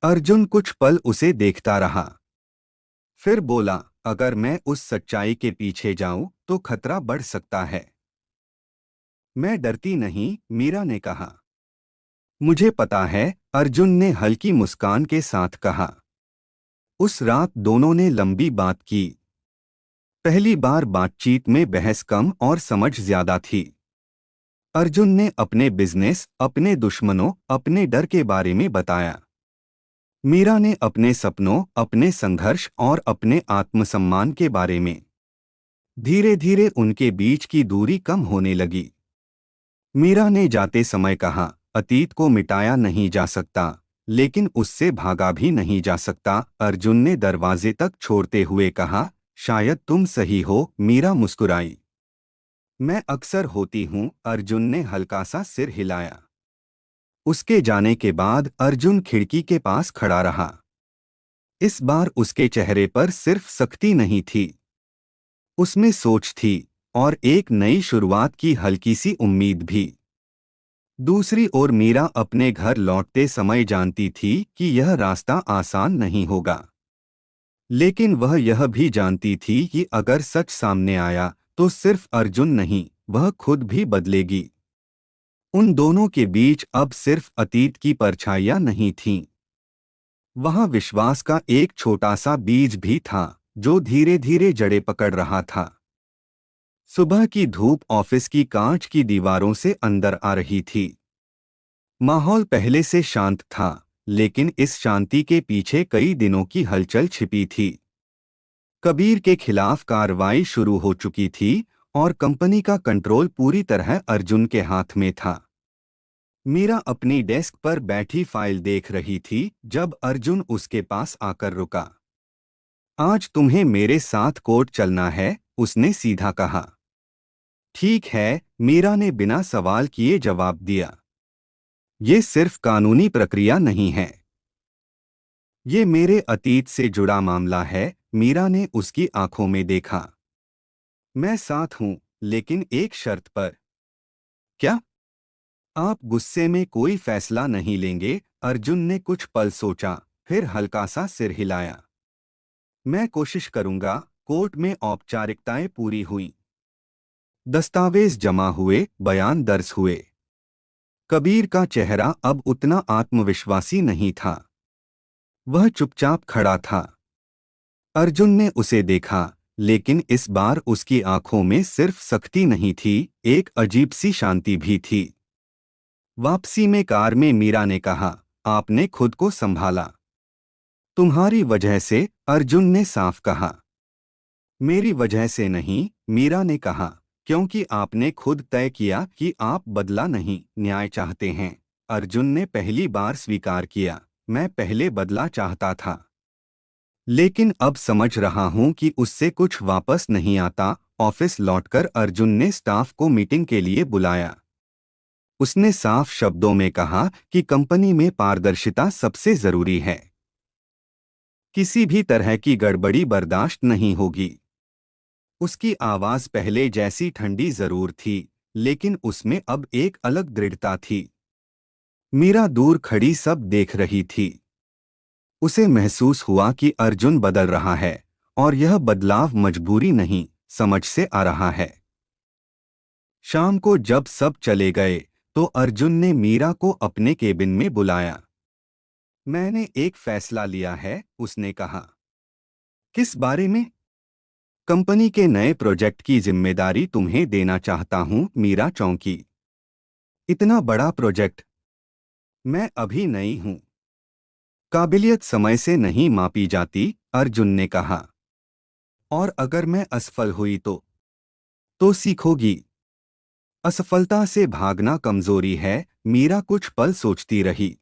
अर्जुन कुछ पल उसे देखता रहा। फिर बोला, अगर मैं उस सच्चाई के पीछे जाऊं तो खतरा बढ़ सकता है। मैं डरती नहीं, मीरा ने कहा। मुझे पता है, अर्जुन ने हल्की मुस्कान के साथ कहा। उस रात दोनों ने लंबी बात की। पहली बार बातचीत में बहस कम और समझ ज्यादा थी। अर्जुन ने अपने बिजनेस, अपने दुश्मनों, अपने डर के बारे में बताया। मीरा ने अपने सपनों, अपने संघर्ष और अपने आत्मसम्मान के बारे में। धीरे धीरे उनके बीच की दूरी कम होने लगी। मीरा ने जाते समय कहा, अतीत को मिटाया नहीं जा सकता, लेकिन उससे भागा भी नहीं जा सकता। अर्जुन ने दरवाजे तक छोड़ते हुए कहा, शायद तुम सही हो, मीरा मुस्कुराई। मैं अक्सर होती हूँ, अर्जुन ने हल्का सा सिर हिलाया। उसके जाने के बाद अर्जुन खिड़की के पास खड़ा रहा। इस बार उसके चेहरे पर सिर्फ सख्ती नहीं थी, उसमें सोच थी और एक नई शुरुआत की हल्की सी उम्मीद भी। दूसरी ओर मीरा अपने घर लौटते समय जानती थी कि यह रास्ता आसान नहीं होगा। लेकिन वह यह भी जानती थी कि अगर सच सामने आया तो सिर्फ अर्जुन नहीं, वह खुद भी बदलेगी। उन दोनों के बीच अब सिर्फ अतीत की परछाइयां नहीं थीं। वहां विश्वास का एक छोटा सा बीज भी था, जो धीरे धीरे जड़ें पकड़ रहा था। सुबह की धूप ऑफिस की कांच की दीवारों से अंदर आ रही थी। माहौल पहले से शांत था, लेकिन इस शांति के पीछे कई दिनों की हलचल छिपी थी। कबीर के खिलाफ कार्रवाई शुरू हो चुकी थी और कंपनी का कंट्रोल पूरी तरह अर्जुन के हाथ में था। मीरा अपनी डेस्क पर बैठी फाइल देख रही थी जब अर्जुन उसके पास आकर रुका। आज तुम्हें मेरे साथ कोर्ट चलना है, उसने सीधा कहा। ठीक है, मीरा ने बिना सवाल किए जवाब दिया। ये सिर्फ कानूनी प्रक्रिया नहीं है, ये मेरे अतीत से जुड़ा मामला है, मीरा ने उसकी आंखों में देखा। मैं साथ हूं, लेकिन एक शर्त पर। क्या? आप गुस्से में कोई फैसला नहीं लेंगे, अर्जुन ने कुछ पल सोचा, फिर हल्का सा सिर हिलाया। मैं कोशिश करूंगा। कोर्ट में औपचारिकताएं पूरी हुईं। दस्तावेज जमा हुए, बयान दर्ज हुए। कबीर का चेहरा अब उतना आत्मविश्वासी नहीं था। वह चुपचाप खड़ा था। अर्जुन ने उसे देखा, लेकिन इस बार उसकी आंखों में सिर्फ सख्ती नहीं थी, एक अजीब सी शांति भी थी। वापसी में कार में मीरा ने कहा, आपने खुद को संभाला। तुम्हारी वजह से, अर्जुन ने साफ कहा। मेरी वजह से नहीं, मीरा ने कहा, क्योंकि आपने खुद तय किया कि आप बदला नहीं, न्याय चाहते हैं। अर्जुन ने पहली बार स्वीकार किया, मैं पहले बदला चाहता था, लेकिन अब समझ रहा हूं कि उससे कुछ वापस नहीं आता। ऑफिस लौटकर अर्जुन ने स्टाफ को मीटिंग के लिए बुलाया। उसने साफ शब्दों में कहा कि कंपनी में पारदर्शिता सबसे जरूरी है। किसी भी तरह की गड़बड़ी बर्दाश्त नहीं होगी। उसकी आवाज पहले जैसी ठंडी जरूर थी, लेकिन उसमें अब एक अलग दृढ़ता थी। मीरा दूर खड़ी सब देख रही थी। उसे महसूस हुआ कि अर्जुन बदल रहा है, और यह बदलाव मजबूरी नहीं, समझ से आ रहा है। शाम को जब सब चले गए, तो अर्जुन ने मीरा को अपने केबिन में बुलाया। मैंने एक फैसला लिया है, उसने कहा। किस बारे में? कंपनी के नए प्रोजेक्ट की जिम्मेदारी तुम्हें देना चाहता हूं, मीरा चौंकी। इतना बड़ा प्रोजेक्ट? मैं अभी नई हूं। काबिलियत समय से नहीं मापी जाती, अर्जुन ने कहा। और अगर मैं असफल हुई तो सीखोगी। असफलता से भागना कमजोरी है, मीरा कुछ पल सोचती रही।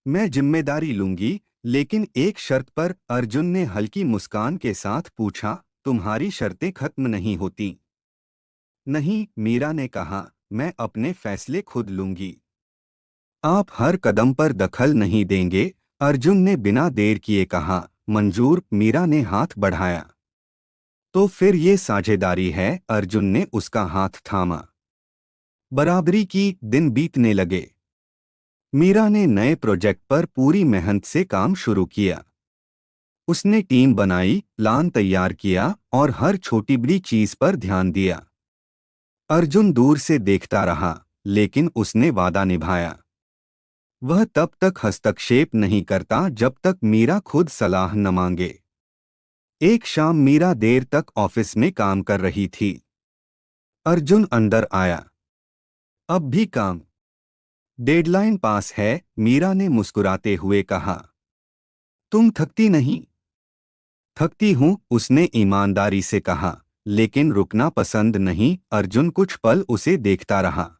मैं जिम्मेदारी लूंगी, लेकिन एक शर्त पर, अर्जुन ने हल्की मुस्कान के साथ पूछा, तुम्हारी शर्तें खत्म नहीं होती। नहीं, मीरा ने कहा, मैं अपने फैसले खुद लूंगी। आप हर कदम पर दखल नहीं देंगे? अर्जुन ने बिना देर किए कहा। मंजूर, मीरा ने हाथ बढ़ाया। तो फिर ये साझेदारी है। अर्जुन ने उसका हाथ थामा। बराबरी की। दिन बीतने लगे। मीरा ने नए प्रोजेक्ट पर पूरी मेहनत से काम शुरू किया। उसने टीम बनाई, प्लान तैयार किया और हर छोटी बड़ी चीज पर ध्यान दिया। अर्जुन दूर से देखता रहा, लेकिन उसने वादा निभाया। वह तब तक हस्तक्षेप नहीं करता जब तक मीरा खुद सलाह न मांगे। एक शाम मीरा देर तक ऑफिस में काम कर रही थी। अर्जुन अंदर आया। अब भी काम? डेडलाइन पास है, मीरा ने मुस्कुराते हुए कहा। तुम थकती नहीं? थकती हूं, उसने ईमानदारी से कहा, लेकिन रुकना पसंद नहीं। अर्जुन कुछ पल उसे देखता रहा।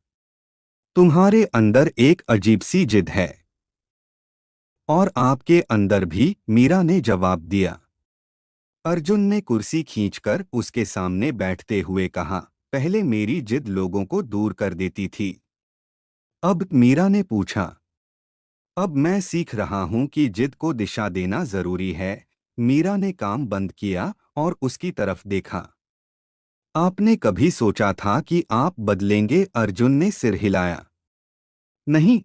तुम्हारे अंदर एक अजीब सी जिद है। और आपके अंदर भी, मीरा ने जवाब दिया। अर्जुन ने कुर्सी खींचकर उसके सामने बैठते हुए कहा, पहले मेरी जिद लोगों को दूर कर देती थी। अब? मीरा ने पूछा। अब मैं सीख रहा हूं कि जिद को दिशा देना जरूरी है। मीरा ने काम बंद किया और उसकी तरफ देखा। आपने कभी सोचा था कि आप बदलेंगे? अर्जुन ने सिर हिलाया। नहीं।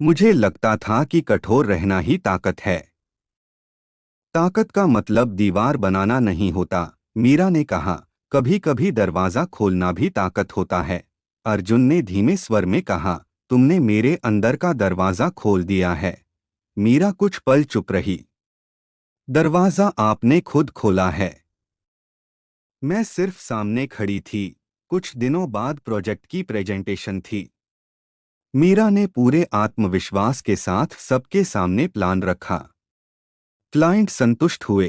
मुझे लगता था कि कठोर रहना ही ताकत है। ताकत का मतलब दीवार बनाना नहीं होता, मीरा ने कहा। कभी कभी दरवाजा खोलना भी ताकत होता है। अर्जुन ने धीमे स्वर में कहा, तुमने मेरे अंदर का दरवाजा खोल दिया है। मीरा कुछ पल चुप रही। दरवाजा आपने खुद खोला है। मैं सिर्फ सामने खड़ी थी। कुछ दिनों बाद प्रोजेक्ट की प्रेजेंटेशन थी। मीरा ने पूरे आत्मविश्वास के साथ सबके सामने प्लान रखा। क्लाइंट संतुष्ट हुए।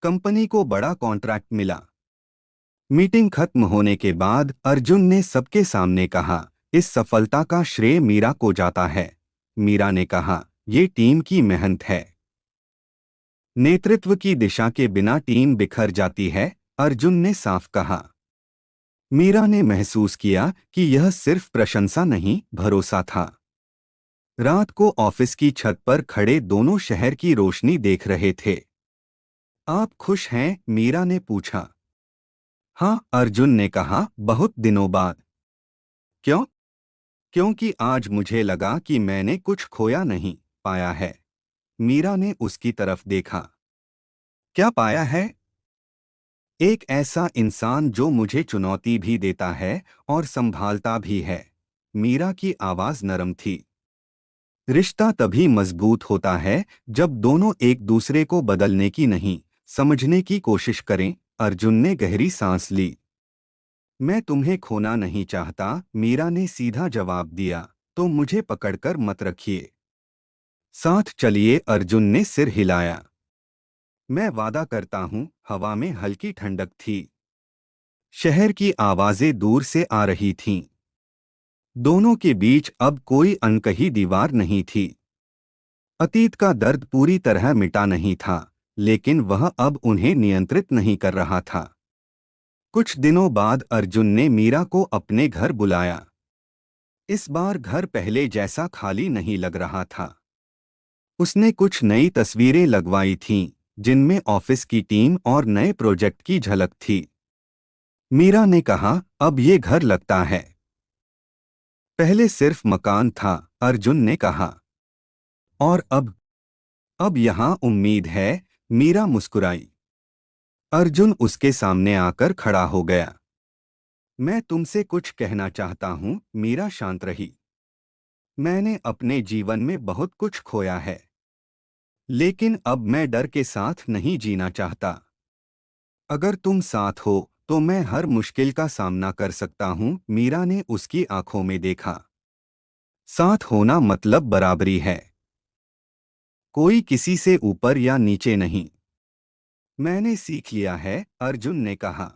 कंपनी को बड़ा कॉन्ट्रैक्ट मिला। मीटिंग खत्म होने के बाद अर्जुन ने सबके सामने कहा, इस सफलता का श्रेय मीरा को जाता है। मीरा ने कहा, ये टीम की मेहनत है। नेतृत्व की दिशा के बिना टीम बिखर जाती है, अर्जुन ने साफ कहा। मीरा ने महसूस किया कि यह सिर्फ प्रशंसा नहीं, भरोसा था। रात को ऑफिस की छत पर खड़े दोनों शहर की रोशनी देख रहे थे। आप खुश हैं? मीरा ने पूछा। हाँ, अर्जुन ने कहा, बहुत दिनों बाद। क्यों? क्योंकि आज मुझे लगा कि मैंने कुछ खोया नहीं, पाया है। मीरा ने उसकी तरफ देखा। क्या पाया है? एक ऐसा इंसान जो मुझे चुनौती भी देता है और संभालता भी है। मीरा की आवाज नरम थी। रिश्ता तभी मजबूत होता है जब दोनों एक दूसरे को बदलने की नहीं, समझने की कोशिश करें। अर्जुन ने गहरी सांस ली। मैं तुम्हें खोना नहीं चाहता, मीरा ने सीधा जवाब दिया। तो मुझे पकड़कर मत रखिए। साथ चलिए, अर्जुन ने सिर हिलाया। मैं वादा करता हूं। हवा में हल्की ठंडक थी। शहर की आवाजें दूर से आ रही थीं। दोनों के बीच अब कोई अनकही दीवार नहीं थी। अतीत का दर्द पूरी तरह मिटा नहीं था, लेकिन वह अब उन्हें नियंत्रित नहीं कर रहा था। कुछ दिनों बाद अर्जुन ने मीरा को अपने घर बुलाया। इस बार घर पहले जैसा खाली नहीं लग रहा था। उसने कुछ नई तस्वीरें लगवाई थीं, जिनमें ऑफिस की टीम और नए प्रोजेक्ट की झलक थी। मीरा ने कहा, अब ये घर लगता है। पहले सिर्फ मकान था, अर्जुन ने कहा। और अब यहाँ उम्मीद है, मीरा मुस्कुराई। अर्जुन उसके सामने आकर खड़ा हो गया। मैं तुमसे कुछ कहना चाहता हूँ, मीरा शांत रही। मैंने अपने जीवन में बहुत कुछ खोया है, लेकिन अब मैं डर के साथ नहीं जीना चाहता। अगर तुम साथ हो तो मैं हर मुश्किल का सामना कर सकता हूँ। मीरा ने उसकी आंखों में देखा। साथ होना मतलब बराबरी है, कोई किसी से ऊपर या नीचे नहीं। मैंने सीख लिया है, अर्जुन ने कहा।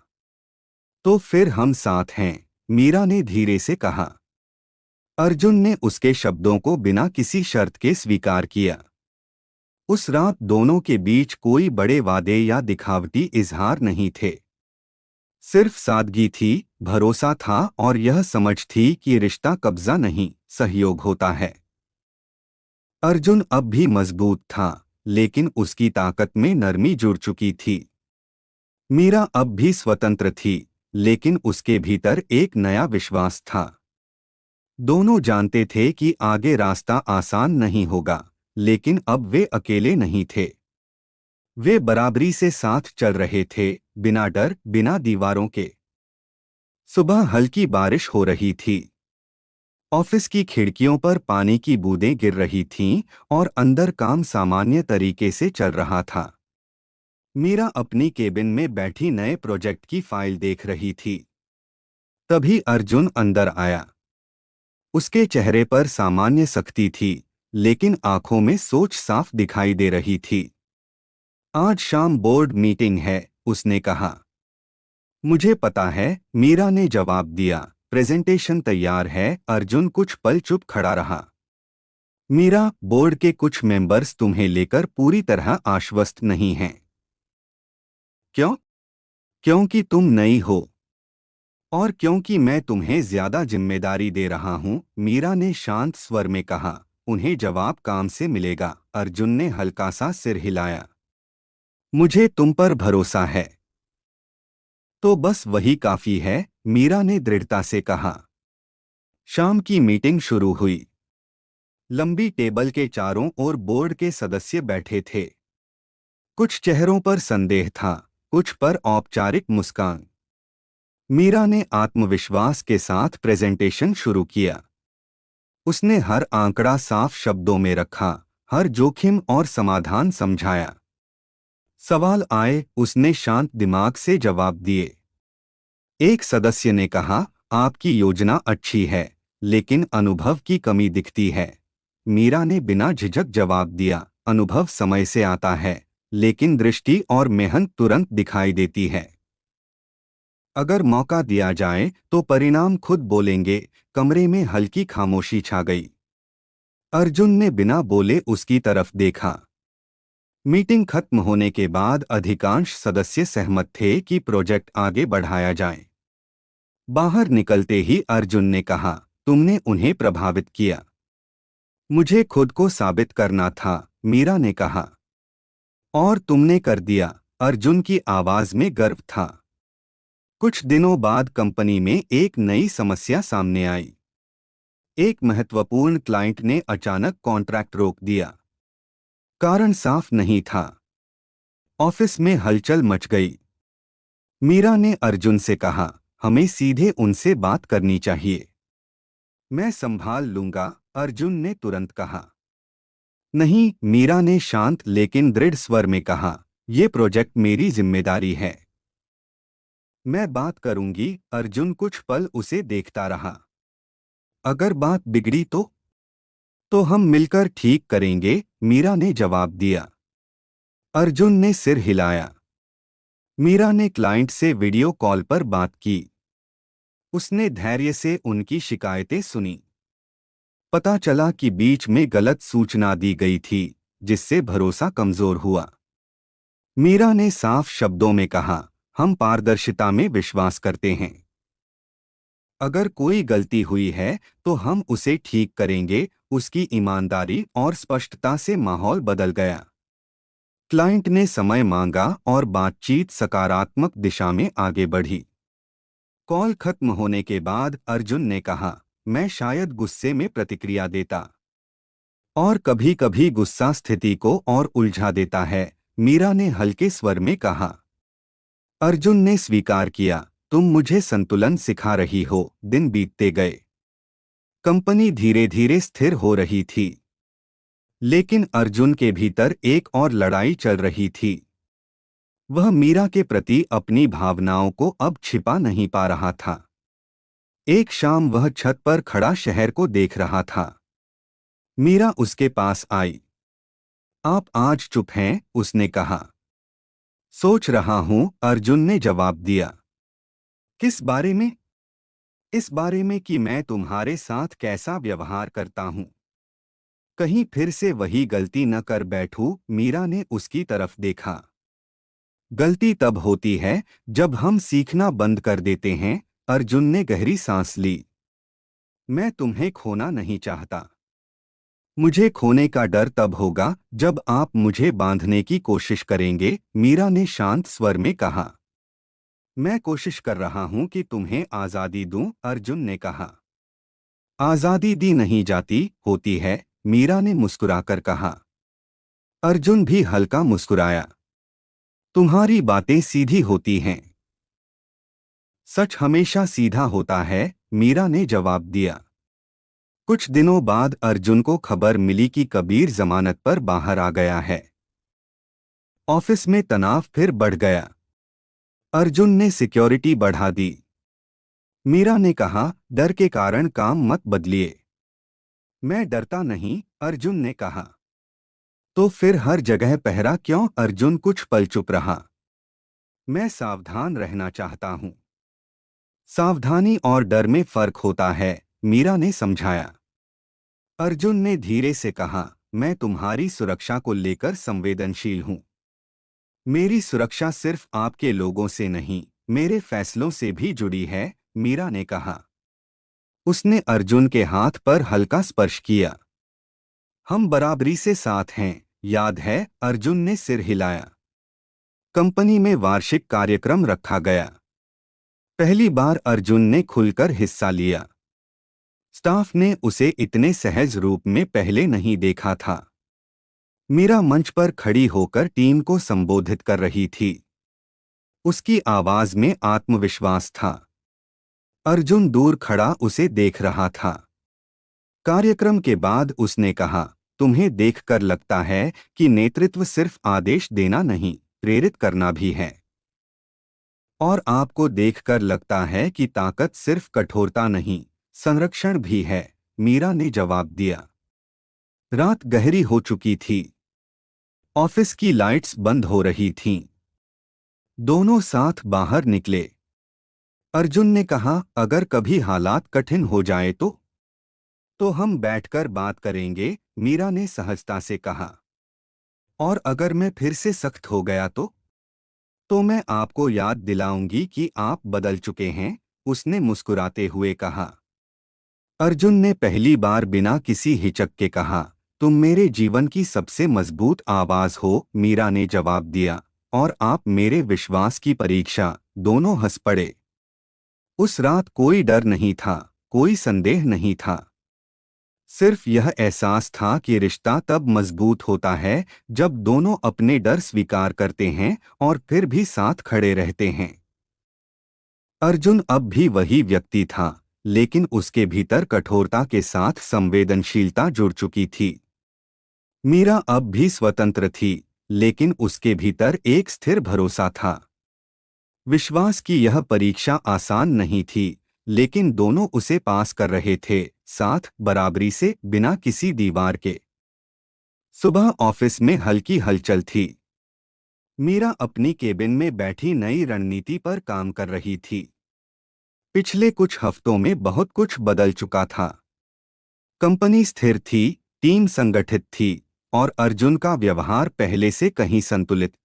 तो फिर हम साथ हैं, मीरा ने धीरे से कहा। अर्जुन ने उसके शब्दों को बिना किसी शर्त के स्वीकार किया। उस रात दोनों के बीच कोई बड़े वादे या दिखावटी इजहार नहीं थे। सिर्फ सादगी थी, भरोसा था और यह समझ थी कि रिश्ता कब्जा नहीं, सहयोग होता है। अर्जुन अब भी मजबूत था, लेकिन उसकी ताकत में नरमी जुड़ चुकी थी। मीरा अब भी स्वतंत्र थी, लेकिन उसके भीतर एक नया विश्वास था। दोनों जानते थे कि आगे रास्ता आसान नहीं होगा, लेकिन अब वे अकेले नहीं थे। वे बराबरी से साथ चल रहे थे, बिना डर, बिना दीवारों के। सुबह हल्की बारिश हो रही थी। ऑफिस की खिड़कियों पर पानी की बूंदें गिर रही थीं और अंदर काम सामान्य तरीके से चल रहा था। मीरा अपनी केबिन में बैठी नए प्रोजेक्ट की फाइल देख रही थी। तभी अर्जुन अंदर आया। उसके चेहरे पर सामान्य सख्ती थी, लेकिन आंखों में सोच साफ दिखाई दे रही थी। आज शाम बोर्ड मीटिंग है, उसने कहा। मुझे पता है, मीरा ने जवाब दिया। प्रेजेंटेशन तैयार है। अर्जुन कुछ पल चुप खड़ा रहा। मीरा, बोर्ड के कुछ मेंबर्स तुम्हें लेकर पूरी तरह आश्वस्त नहीं हैं। क्यों? क्योंकि तुम नई हो और क्योंकि मैं तुम्हें ज्यादा जिम्मेदारी दे रहा हूं, मीरा ने शांत स्वर में कहा। उन्हें जवाब काम से मिलेगा। अर्जुन ने हल्का सा सिर हिलाया। मुझे तुम पर भरोसा है। तो बस वही काफी है, मीरा ने दृढ़ता से कहा। शाम की मीटिंग शुरू हुई। लंबी टेबल के चारों ओर बोर्ड के सदस्य बैठे थे। कुछ चेहरों पर संदेह था, कुछ पर औपचारिक मुस्कान। मीरा ने आत्मविश्वास के साथ प्रेजेंटेशन शुरू किया। उसने हर आंकड़ा साफ शब्दों में रखा, हर जोखिम और समाधान समझाया। सवाल आए, उसने शांत दिमाग से जवाब दिए। एक सदस्य ने कहा, आपकी योजना अच्छी है, लेकिन अनुभव की कमी दिखती है। मीरा ने बिना झिझक जवाब दिया, अनुभव समय से आता है, लेकिन दृष्टि और मेहनत तुरंत दिखाई देती है। अगर मौका दिया जाए तो परिणाम खुद बोलेंगे। कमरे में हल्की खामोशी छा गई। अर्जुन ने बिना बोले उसकी तरफ देखा। मीटिंग खत्म होने के बाद अधिकांश सदस्य सहमत थे कि प्रोजेक्ट आगे बढ़ाया जाए। बाहर निकलते ही अर्जुन ने कहा, तुमने उन्हें प्रभावित किया। मुझे खुद को साबित करना था, मीरा ने कहा। और तुमने कर दिया। अर्जुन की आवाज में गर्व था। कुछ दिनों बाद कंपनी में एक नई समस्या सामने आई। एक महत्वपूर्ण क्लाइंट ने अचानक कॉन्ट्रैक्ट रोक दिया। कारण साफ नहीं था। ऑफिस में हलचल मच गई। मीरा ने अर्जुन से कहा, हमें सीधे उनसे बात करनी चाहिए। मैं संभाल लूंगा, अर्जुन ने तुरंत कहा। नहीं, मीरा ने शांत लेकिन दृढ़ स्वर में कहा, यह प्रोजेक्ट मेरी जिम्मेदारी है। मैं बात करूंगी। अर्जुन कुछ पल उसे देखता रहा। अगर बात बिगड़ी तो हम मिलकर ठीक करेंगे, मीरा ने जवाब दिया। अर्जुन ने सिर हिलाया। मीरा ने क्लाइंट से वीडियो कॉल पर बात की। उसने धैर्य से उनकी शिकायतें सुनी। पता चला कि बीच में गलत सूचना दी गई थी, जिससे भरोसा कमजोर हुआ। मीरा ने साफ शब्दों में कहा, हम पारदर्शिता में विश्वास करते हैं। अगर कोई गलती हुई है तो हम उसे ठीक करेंगे। उसकी ईमानदारी और स्पष्टता से माहौल बदल गया। क्लाइंट ने समय मांगा और बातचीत सकारात्मक दिशा में आगे बढ़ी। कॉल खत्म होने के बाद अर्जुन ने कहा, मैं शायद गुस्से में प्रतिक्रिया देता। और कभी-कभी गुस्सा स्थिति को और उलझा देता है, मीरा ने हल्के स्वर में कहा। अर्जुन ने स्वीकार किया, तुम मुझे संतुलन सिखा रही हो। दिन बीतते गए। कंपनी धीरे धीरे स्थिर हो रही थी। लेकिन अर्जुन के भीतर एक और लड़ाई चल रही थी। वह मीरा के प्रति अपनी भावनाओं को अब छिपा नहीं पा रहा था। एक शाम वह छत पर खड़ा शहर को देख रहा था। मीरा उसके पास आई। आप आज चुप हैं, उसने कहा। सोच रहा हूं, अर्जुन ने जवाब दिया। किस बारे में? इस बारे में कि मैं तुम्हारे साथ कैसा व्यवहार करता हूं। कहीं फिर से वही गलती न कर बैठूं। मीरा ने उसकी तरफ देखा। गलती तब होती है जब हम सीखना बंद कर देते हैं। अर्जुन ने गहरी सांस ली। मैं तुम्हें खोना नहीं चाहता। मुझे खोने का डर तब होगा जब आप मुझे बांधने की कोशिश करेंगे, मीरा ने शांत स्वर में कहा। मैं कोशिश कर रहा हूं कि तुम्हें आजादी दूं, अर्जुन ने कहा। आजादी दी नहीं जाती, होती है, मीरा ने मुस्कुराकर कहा। अर्जुन भी हल्का मुस्कुराया। तुम्हारी बातें सीधी होती हैं। सच हमेशा सीधा होता है, मीरा ने जवाब दिया। कुछ दिनों बाद अर्जुन को खबर मिली कि कबीर जमानत पर बाहर आ गया है। ऑफिस में तनाव फिर बढ़ गया। अर्जुन ने सिक्योरिटी बढ़ा दी। मीरा ने कहा, डर के कारण काम मत बदलिए। मैं डरता नहीं, अर्जुन ने कहा। तो फिर हर जगह पहरा क्यों? अर्जुन कुछ पल चुप रहा। मैं सावधान रहना चाहता हूं। सावधानी और डर में फर्क होता है, मीरा ने समझाया। अर्जुन ने धीरे से कहा, मैं तुम्हारी सुरक्षा को लेकर संवेदनशील हूं। मेरी सुरक्षा सिर्फ आपके लोगों से नहीं, मेरे फैसलों से भी जुड़ी है, मीरा ने कहा। उसने अर्जुन के हाथ पर हल्का स्पर्श किया। हम बराबरी से साथ हैं, याद है? अर्जुन ने सिर हिलाया। कंपनी में वार्षिक कार्यक्रम रखा गया। पहली बार अर्जुन ने खुलकर हिस्सा लिया। स्टाफ ने उसे इतने सहज रूप में पहले नहीं देखा था। मीरा मंच पर खड़ी होकर टीम को संबोधित कर रही थी। उसकी आवाज में आत्मविश्वास था। अर्जुन दूर खड़ा उसे देख रहा था। कार्यक्रम के बाद उसने कहा, तुम्हें देखकर लगता है कि नेतृत्व सिर्फ आदेश देना नहीं, प्रेरित करना भी है। और आपको देखकर लगता है कि ताकत सिर्फ कठोरता नहीं, संरक्षण भी है, मीरा ने जवाब दिया। रात गहरी हो चुकी थी। ऑफिस की लाइट्स बंद हो रही थीं। दोनों साथ बाहर निकले। अर्जुन ने कहा, अगर कभी हालात कठिन हो जाए तो हम बैठकर बात करेंगे, मीरा ने सहजता से कहा। और अगर मैं फिर से सख्त हो गया तो मैं आपको याद दिलाऊंगी कि आप बदल चुके हैं, उसने मुस्कुराते हुए कहा। अर्जुन ने पहली बार बिना किसी हिचक के कहा, तुम मेरे जीवन की सबसे मजबूत आवाज हो, मीरा ने जवाब दिया। और आप मेरे विश्वास की परीक्षा। दोनों हंस पड़े। उस रात कोई डर नहीं था, कोई संदेह नहीं था। सिर्फ यह एहसास था कि रिश्ता तब मजबूत होता है जब दोनों अपने डर स्वीकार करते हैं और फिर भी साथ खड़े रहते हैं। अर्जुन अब भी वही व्यक्ति था, लेकिन उसके भीतर कठोरता के साथ संवेदनशीलता जुड़ चुकी थी। मीरा अब भी स्वतंत्र थी, लेकिन उसके भीतर एक स्थिर भरोसा था। विश्वास की यह परीक्षा आसान नहीं थी, लेकिन दोनों उसे पास कर रहे थे, साथ, बराबरी से, बिना किसी दीवार के। सुबह ऑफिस में हल्की हलचल थी। मीरा अपनी केबिन में बैठी नई रणनीति पर काम कर रही थी। पिछले कुछ हफ्तों में बहुत कुछ बदल चुका था। कंपनी स्थिर थी, टीम संगठित थी, और अर्जुन का व्यवहार पहले से कहीं संतुलित।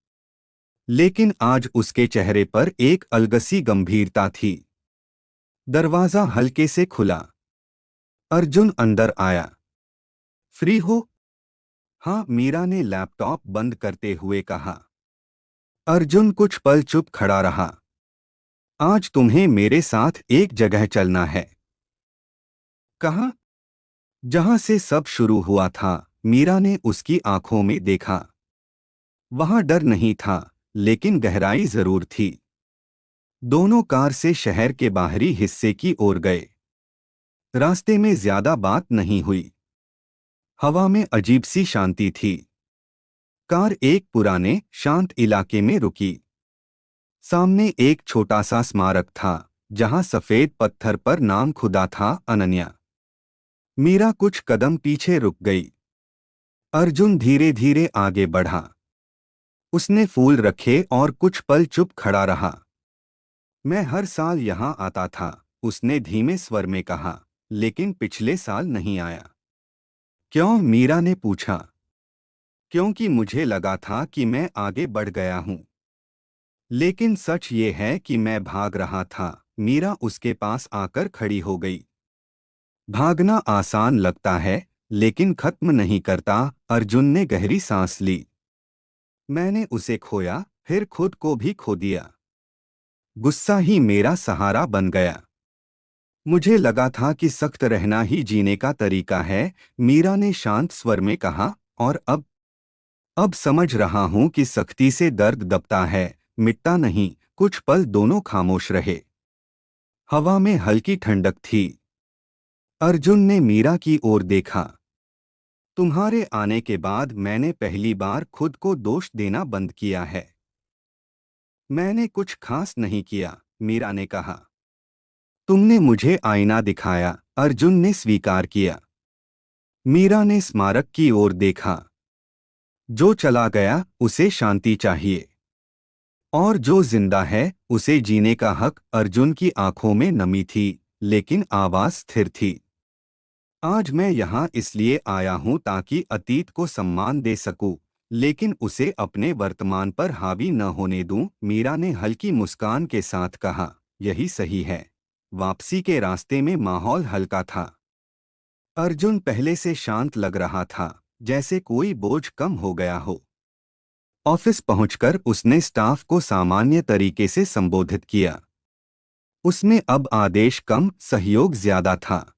लेकिन आज उसके चेहरे पर एक अलगसी गंभीरता थी। दरवाजा हल्के से खुला। अर्जुन अंदर आया। फ्री हो? हाँ, मीरा ने लैपटॉप बंद करते हुए कहा। अर्जुन कुछ पल चुप खड़ा रहा। आज तुम्हें मेरे साथ एक जगह चलना है। कहाँ? जहां से सब शुरू हुआ था, मीरा ने उसकी आंखों में देखा। वहां डर नहीं था, लेकिन गहराई जरूर थी। दोनों कार से शहर के बाहरी हिस्से की ओर गए। रास्ते में ज्यादा बात नहीं हुई। हवा में अजीब सी शांति थी। कार एक पुराने, शांत इलाके में रुकी। सामने एक छोटा सा स्मारक था, जहां सफेद पत्थर पर नाम खुदा था, अनन्या। मीरा कुछ कदम पीछे रुक गई। अर्जुन धीरे धीरे आगे बढ़ा। उसने फूल रखे और कुछ पल चुप खड़ा रहा। मैं हर साल यहां आता था, उसने धीमे स्वर में कहा, लेकिन पिछले साल नहीं आया। क्यों? मीरा ने पूछा। क्योंकि मुझे लगा था कि मैं आगे बढ़ गया हूं। लेकिन सच ये है कि मैं भाग रहा था। मीरा उसके पास आकर खड़ी हो गई। भागना आसान लगता है लेकिन खत्म नहीं करता। अर्जुन ने गहरी सांस ली। मैंने उसे खोया, फिर खुद को भी खो दिया। गुस्सा ही मेरा सहारा बन गया। मुझे लगा था कि सख्त रहना ही जीने का तरीका है, मीरा ने शांत स्वर में कहा। और अब समझ रहा हूं कि सख्ती से दर्द दबता है, मिटता नहीं। कुछ पल दोनों खामोश रहे। हवा में हल्की ठंडक थी। अर्जुन ने मीरा की ओर देखा। तुम्हारे आने के बाद मैंने पहली बार खुद को दोष देना बंद किया है। मैंने कुछ खास नहीं किया, मीरा ने कहा। तुमने मुझे आईना दिखाया, अर्जुन ने स्वीकार किया। मीरा ने स्मारक की ओर देखा। जो चला गया उसे शांति चाहिए, और जो जिंदा है उसे जीने का हक। अर्जुन की आंखों में नमी थी, लेकिन आवाज स्थिर थी। आज मैं यहाँ इसलिए आया हूँ ताकि अतीत को सम्मान दे सकूं, लेकिन उसे अपने वर्तमान पर हावी न होने दूं। मीरा ने हल्की मुस्कान के साथ कहा, यही सही है। वापसी के रास्ते में माहौल हल्का था। अर्जुन पहले से शांत लग रहा था, जैसे कोई बोझ कम हो गया हो। ऑफिस पहुंचकर उसने स्टाफ को सामान्य तरीके से संबोधित किया। उसमें अब आदेश कम, सहयोग ज्यादा था।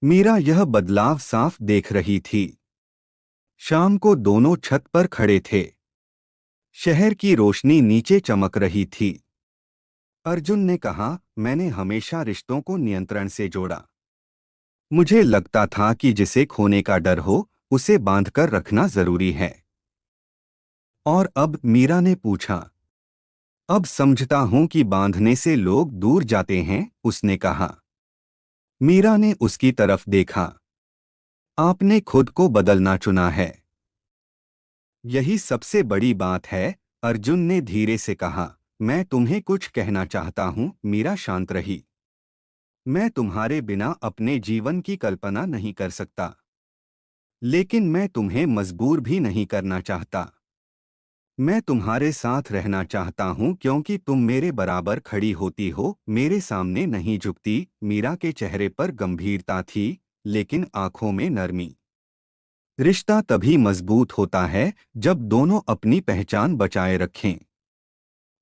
मीरा यह बदलाव साफ देख रही थी। शाम को दोनों छत पर खड़े थे। शहर की रोशनी नीचे चमक रही थी। अर्जुन ने कहा, मैंने हमेशा रिश्तों को नियंत्रण से जोड़ा। मुझे लगता था कि जिसे खोने का डर हो उसे बांधकर रखना जरूरी है। और अब, मीरा ने पूछा। अब समझता हूं कि बांधने से लोग दूर जाते हैं, उसने कहा। मीरा ने उसकी तरफ देखा। आपने खुद को बदलना चुना है। यही सबसे बड़ी बात है, अर्जुन ने धीरे से कहा। मैं तुम्हें कुछ कहना चाहता हूं, मीरा शांत रही। मैं तुम्हारे बिना अपने जीवन की कल्पना नहीं कर सकता, लेकिन मैं तुम्हें मजबूर भी नहीं करना चाहता। मैं तुम्हारे साथ रहना चाहता हूं क्योंकि तुम मेरे बराबर खड़ी होती हो, मेरे सामने नहीं झुकती। मीरा के चेहरे पर गंभीरता थी, लेकिन आंखों में नरमी। रिश्ता तभी मजबूत होता है जब दोनों अपनी पहचान बचाए रखें।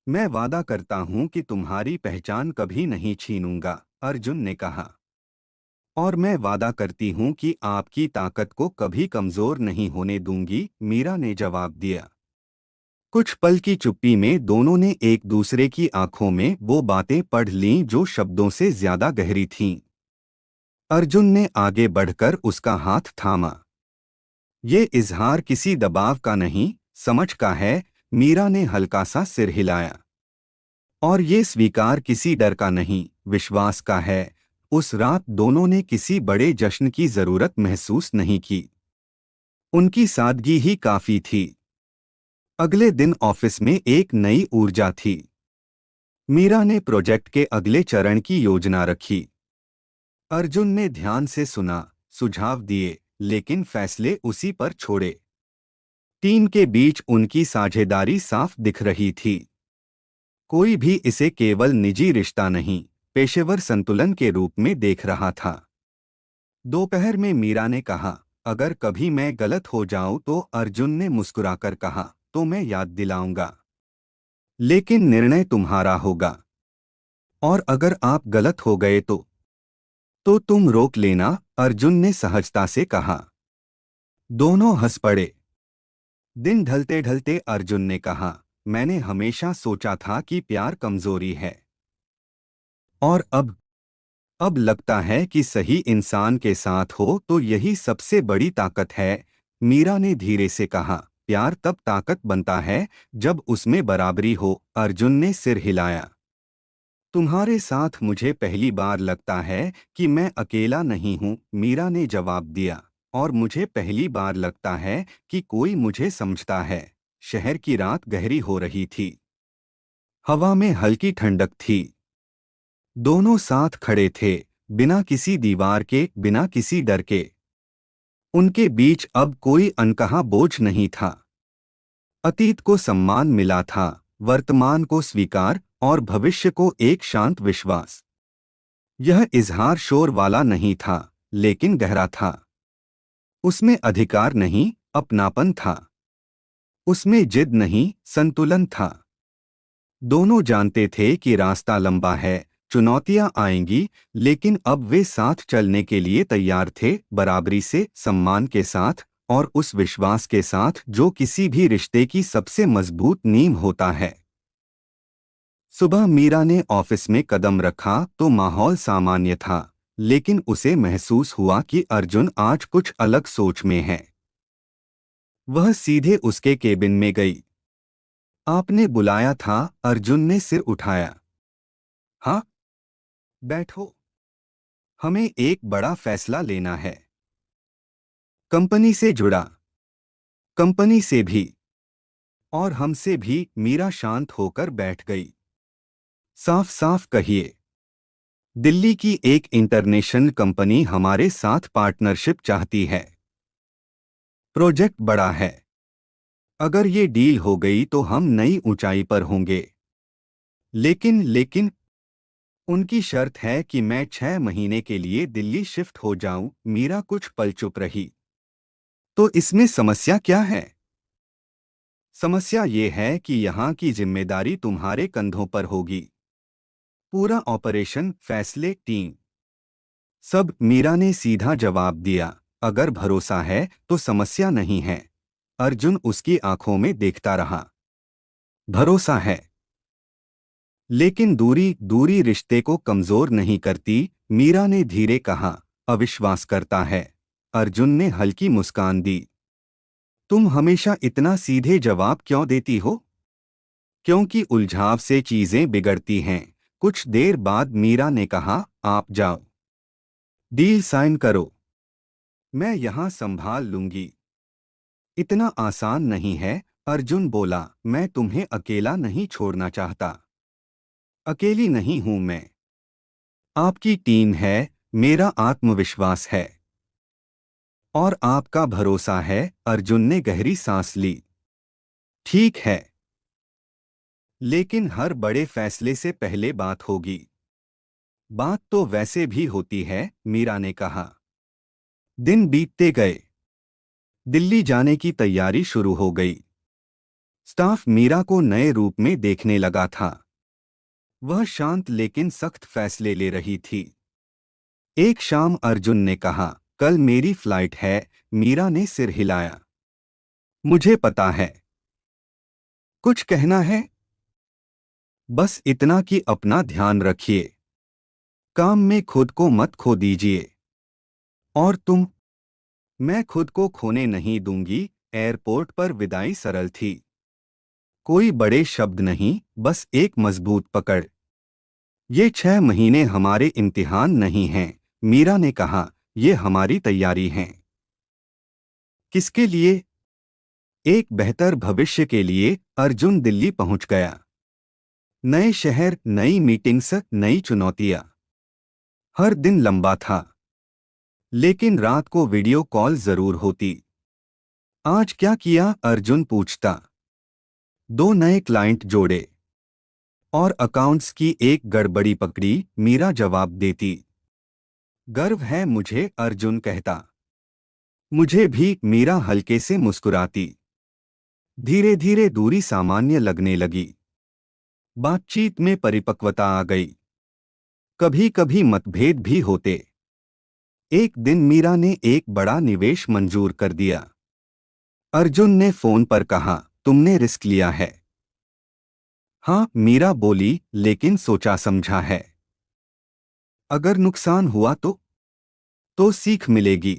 मैं वादा करता हूं कि तुम्हारी पहचान कभी नहीं छीनूंगा, अर्जुन ने कहा। और मैं वादा करती हूं कि आपकी ताकत को कभी कमजोर नहीं होने दूंगी, मीरा ने जवाब दिया। कुछ पल की चुप्पी में दोनों ने एक दूसरे की आंखों में वो बातें पढ़ लीं जो शब्दों से ज्यादा गहरी थीं। अर्जुन ने आगे बढ़कर उसका हाथ थामा। ये इजहार किसी दबाव का नहीं, समझ का है, मीरा ने हल्का सा सिर हिलाया। और ये स्वीकार किसी डर का नहीं, विश्वास का है। उस रात दोनों ने किसी बड़े जश्न की जरूरत महसूस नहीं की। उनकी सादगी ही काफी थी। अगले दिन ऑफिस में एक नई ऊर्जा थी। मीरा ने प्रोजेक्ट के अगले चरण की योजना रखी। अर्जुन ने ध्यान से सुना, सुझाव दिए, लेकिन फैसले उसी पर छोड़े। टीम के बीच उनकी साझेदारी साफ दिख रही थी। कोई भी इसे केवल निजी रिश्ता नहीं, पेशेवर संतुलन के रूप में देख रहा था। दोपहर में मीरा ने कहा, अगर कभी मैं गलत हो जाऊं तो? अर्जुन ने मुस्कुराकर कहा, तो मैं याद दिलाऊंगा। लेकिन निर्णय तुम्हारा होगा। और अगर आप गलत हो गए तो तुम रोक लेना, अर्जुन ने सहजता से कहा। दोनों हंस पड़े। दिन ढलते ढलते अर्जुन ने कहा, मैंने हमेशा सोचा था कि प्यार कमजोरी है, और अब लगता है कि सही इंसान के साथ हो तो यही सबसे बड़ी ताकत है। मीरा ने धीरे से कहा, प्यार तब ताकत बनता है जब उसमें बराबरी हो। अर्जुन ने सिर हिलाया। तुम्हारे साथ मुझे पहली बार लगता है कि मैं अकेला नहीं हूँ, मीरा ने जवाब दिया। और मुझे पहली बार लगता है कि कोई मुझे समझता है। शहर की रात गहरी हो रही थी। हवा में हल्की ठंडक थी। दोनों साथ खड़े थे, बिना किसी दीवार के, बिना किसी डर के। उनके बीच अब कोई अनकहा बोझ नहीं था। अतीत को सम्मान मिला था, वर्तमान को स्वीकार, और भविष्य को एक शांत विश्वास। यह इजहार शोर वाला नहीं था, लेकिन गहरा था। उसमें अधिकार नहीं, अपनापन था। उसमें जिद नहीं, संतुलन था। दोनों जानते थे कि रास्ता लंबा है, चुनौतियां आएंगी, लेकिन अब वे साथ चलने के लिए तैयार थे, बराबरी से, सम्मान के साथ, और उस विश्वास के साथ जो किसी भी रिश्ते की सबसे मजबूत नींव होता है। सुबह मीरा ने ऑफिस में कदम रखा तो माहौल सामान्य था, लेकिन उसे महसूस हुआ कि अर्जुन आज कुछ अलग सोच में है। वह सीधे उसके केबिन में गई। आपने बुलाया था? अर्जुन ने सिर उठाया। हाँ, बैठो। हमें एक बड़ा फैसला लेना है। कंपनी से जुड़ा, कंपनी से भी, और हमसे भी। मीरा शांत होकर बैठ गई। साफ साफ कहिए। दिल्ली की एक इंटरनेशनल कंपनी हमारे साथ पार्टनरशिप चाहती है। प्रोजेक्ट बड़ा है। अगर ये डील हो गई तो हम नई ऊंचाई पर होंगे। लेकिन उनकी शर्त है कि मैं 6 महीने के लिए दिल्ली शिफ्ट हो जाऊं। मीरा कुछ पल चुप रही। तो इसमें समस्या क्या है? समस्या ये है कि यहाँ की जिम्मेदारी तुम्हारे कंधों पर होगी। पूरा ऑपरेशन, फैसले, टीम, सब। मीरा ने सीधा जवाब दिया। अगर भरोसा है तो समस्या नहीं है। अर्जुन उसकी आंखों में देखता रहा। भरोसा है, लेकिन दूरी दूरी रिश्ते को कमजोर नहीं करती। मीरा ने धीरे कहा। अविश्वास करता है। अर्जुन ने हल्की मुस्कान दी। तुम हमेशा इतना सीधे जवाब क्यों देती हो? क्योंकि उलझाव से चीजें बिगड़ती हैं। कुछ देर बाद मीरा ने कहा, आप जाओ, डील साइन करो, मैं यहां संभाल लूंगी। इतना आसान नहीं है, अर्जुन बोला। मैं तुम्हें अकेला नहीं छोड़ना चाहता। अकेली नहीं हूं मैं। आपकी टीम है, मेरा आत्मविश्वास है, और आपका भरोसा है। अर्जुन ने गहरी सांस ली। ठीक है, लेकिन हर बड़े फैसले से पहले बात होगी। बात तो वैसे भी होती है, मीरा ने कहा। दिन बीतते गए। दिल्ली जाने की तैयारी शुरू हो गई। स्टाफ मीरा को नए रूप में देखने लगा था। वह शांत लेकिन सख्त फैसले ले रही थी। एक शाम अर्जुन ने कहा, कल मेरी फ्लाइट है। मीरा ने सिर हिलाया। मुझे पता है। कुछ कहना है? बस इतना कि अपना ध्यान रखिए। काम में खुद को मत खो दीजिए। और तुम? मैं खुद को खोने नहीं दूंगी। एयरपोर्ट पर विदाई सरल थी। कोई बड़े शब्द नहीं, बस एक मजबूत पकड़। ये 6 महीने हमारे इम्तिहान नहीं हैं, मीरा ने कहा। ये हमारी तैयारी हैं। किसके लिए? एक बेहतर भविष्य के लिए। अर्जुन दिल्ली पहुंच गया। नए शहर, नई मीटिंग्स, नई चुनौतियां। हर दिन लंबा था, लेकिन रात को वीडियो कॉल जरूर होती। आज क्या किया? अर्जुन पूछता। 2 नए क्लाइंट जोड़े, और अकाउंट्स की एक गड़बड़ी पकड़ी। मीरा जवाब देती। गर्व है मुझे, अर्जुन कहता। मुझे भी, मीरा हल्के से मुस्कुराती। धीरे धीरे दूरी सामान्य लगने लगी। बातचीत में परिपक्वता आ गई। कभी कभी मतभेद भी होते। एक दिन मीरा ने एक बड़ा निवेश मंजूर कर दिया। अर्जुन ने फोन पर कहा, तुमने रिस्क लिया है। हाँ, मीरा बोली, लेकिन सोचा समझा है। अगर नुकसान हुआ तो सीख मिलेगी।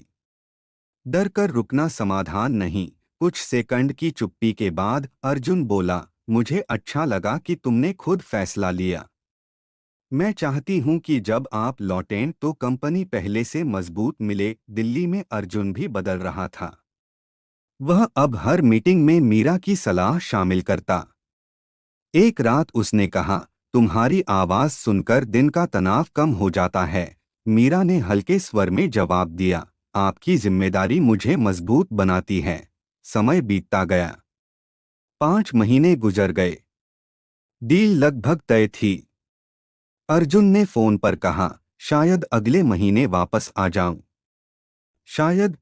डर कर रुकना समाधान नहीं। कुछ सेकंड की चुप्पी के बाद अर्जुन बोला, मुझे अच्छा लगा कि तुमने खुद फैसला लिया। मैं चाहती हूं कि जब आप लौटें तो कंपनी पहले से मजबूत मिले। दिल्ली में अर्जुन भी बदल रहा था। वह अब हर मीटिंग में मीरा की सलाह शामिल करता। एक रात उसने कहा, तुम्हारी आवाज सुनकर दिन का तनाव कम हो जाता है। मीरा ने हल्के स्वर में जवाब दिया, आपकी जिम्मेदारी मुझे मजबूत बनाती है। समय बीतता गया। 5 महीने गुजर गए। डील लगभग तय थी। अर्जुन ने फोन पर कहा, शायद अगले महीने वापस आ जाऊं। शायद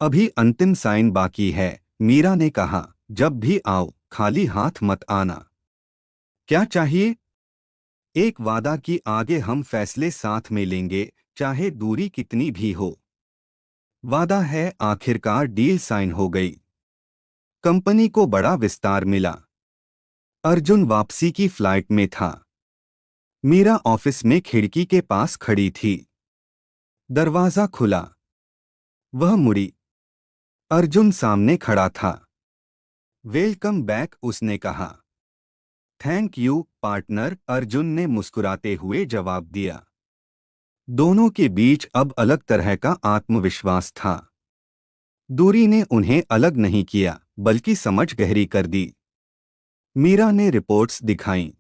अभी अंतिम साइन बाकी है, मीरा ने कहा। जब भी आओ खाली हाथ मत आना। क्या चाहिए? एक वादा कि आगे हम फैसले साथ में लेंगे, चाहे दूरी कितनी भी हो। वादा है। आखिरकार डील साइन हो गई। कंपनी को बड़ा विस्तार मिला। अर्जुन वापसी की फ्लाइट में था। मीरा ऑफिस में खिड़की के पास खड़ी थी। दरवाजा खुला। वह मुड़ी। अर्जुन सामने खड़ा था। वेलकम बैक, उसने कहा। थैंक यू पार्टनर, अर्जुन ने मुस्कुराते हुए जवाब दिया। दोनों के बीच अब अलग तरह का आत्मविश्वास था। दूरी ने उन्हें अलग नहीं किया, बल्कि समझ गहरी कर दी। मीरा ने रिपोर्ट्स दिखाईं।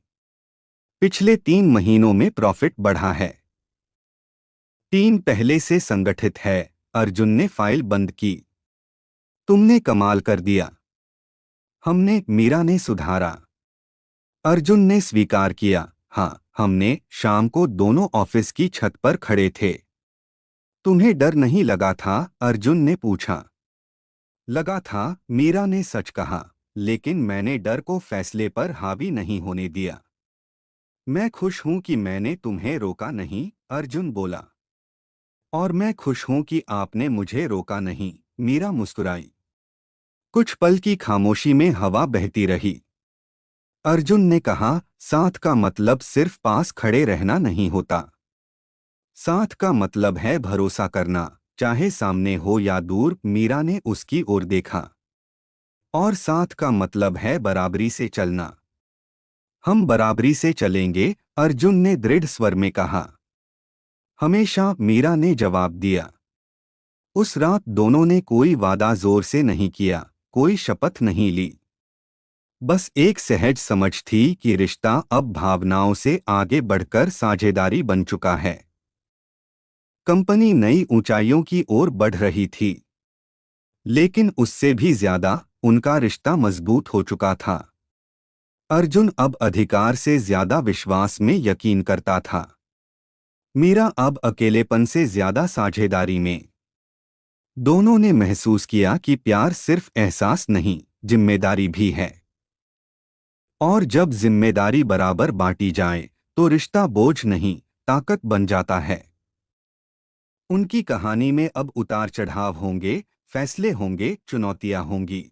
पिछले 3 महीनों में प्रॉफिट बढ़ा है। टीम पहले से संगठित है। अर्जुन ने फाइल बंद की। तुमने कमाल कर दिया। हमने, मीरा ने सुधारा। अर्जुन ने स्वीकार किया। हाँ, हमने। शाम को दोनों ऑफिस की छत पर खड़े थे। तुम्हें डर नहीं लगा था? अर्जुन ने पूछा। लगा था, मीरा ने सच कहा, लेकिन मैंने डर को फैसले पर हावी नहीं होने दिया। मैं खुश हूं कि मैंने तुम्हें रोका नहीं, अर्जुन बोला। और मैं खुश हूं कि आपने मुझे रोका नहीं, मीरा मुस्कुराई। कुछ पल की खामोशी में हवा बहती रही। अर्जुन ने कहा, साथ का मतलब सिर्फ पास खड़े रहना नहीं होता। साथ का मतलब है भरोसा करना, चाहे सामने हो या दूर। मीरा ने उसकी ओर देखा। और साथ का मतलब है बराबरी से चलना। हम बराबरी से चलेंगे, अर्जुन ने दृढ़ स्वर में कहा। हमेशा, मीरा ने जवाब दिया। उस रात दोनों ने कोई वादा जोर से नहीं किया, कोई शपथ नहीं ली। बस एक सहज समझ थी कि रिश्ता अब भावनाओं से आगे बढ़कर साझेदारी बन चुका है। कंपनी नई ऊंचाइयों की ओर बढ़ रही थी। लेकिन उससे भी ज्यादा उनका रिश्ता मजबूत हो चुका था। अर्जुन अब अधिकार से ज्यादा विश्वास में यकीन करता था। मीरा अब अकेलेपन से ज्यादा साझेदारी में। दोनों ने महसूस किया कि प्यार सिर्फ एहसास नहीं, जिम्मेदारी भी है। और जब जिम्मेदारी बराबर बांटी जाए, तो रिश्ता बोझ नहीं, ताकत बन जाता है। उनकी कहानी में अब उतार चढ़ाव होंगे, फैसले होंगे, चुनौतियां होंगी।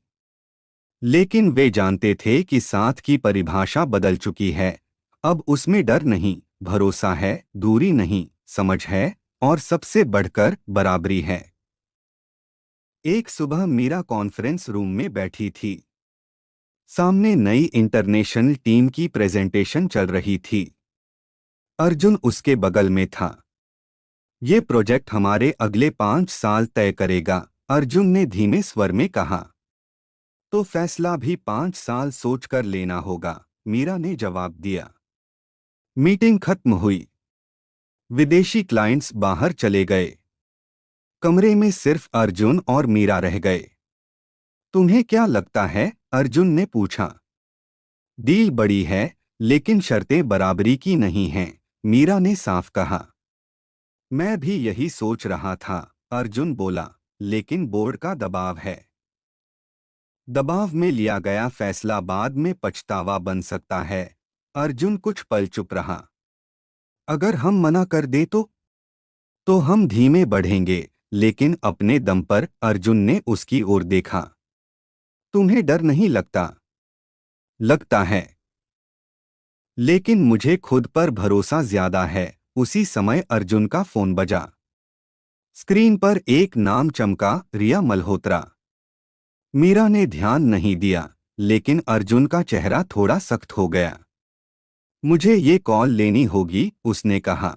लेकिन वे जानते थे कि साथ की परिभाषा बदल चुकी है। अब उसमें डर नहीं, भरोसा है, दूरी नहीं, समझ है, और सबसे बढ़कर बराबरी है। एक सुबह मीरा कॉन्फ्रेंस रूम में बैठी थी। सामने नई इंटरनेशनल टीम की प्रेजेंटेशन चल रही थी। अर्जुन उसके बगल में था। ये प्रोजेक्ट हमारे अगले 5 साल तय करेगा, अर्जुन ने धीमे स्वर में कहा। तो फैसला भी 5 साल सोचकर लेना होगा, मीरा ने जवाब दिया। मीटिंग खत्म हुई। विदेशी क्लाइंट्स बाहर चले गए। कमरे में सिर्फ अर्जुन और मीरा रह गए। तुम्हें क्या लगता है? अर्जुन ने पूछा। डील बड़ी है, लेकिन शर्तें बराबरी की नहीं हैं, मीरा ने साफ कहा। मैं भी यही सोच रहा था, अर्जुन बोला, लेकिन बोर्ड का दबाव है। दबाव में लिया गया फैसला बाद में पछतावा बन सकता है। अर्जुन कुछ पल चुप रहा। अगर हम मना कर दे तो हम धीमे बढ़ेंगे, लेकिन अपने दम पर, अर्जुन ने उसकी ओर देखा। तुम्हें डर नहीं लगता? लगता है। लेकिन मुझे खुद पर भरोसा ज्यादा है। उसी समय अर्जुन का फोन बजा। स्क्रीन पर एक नाम चमका, रिया मल्होत्रा। मीरा ने ध्यान नहीं दिया, लेकिन अर्जुन का चेहरा थोड़ा सख्त हो गया। मुझे ये कॉल लेनी होगी, उसने कहा।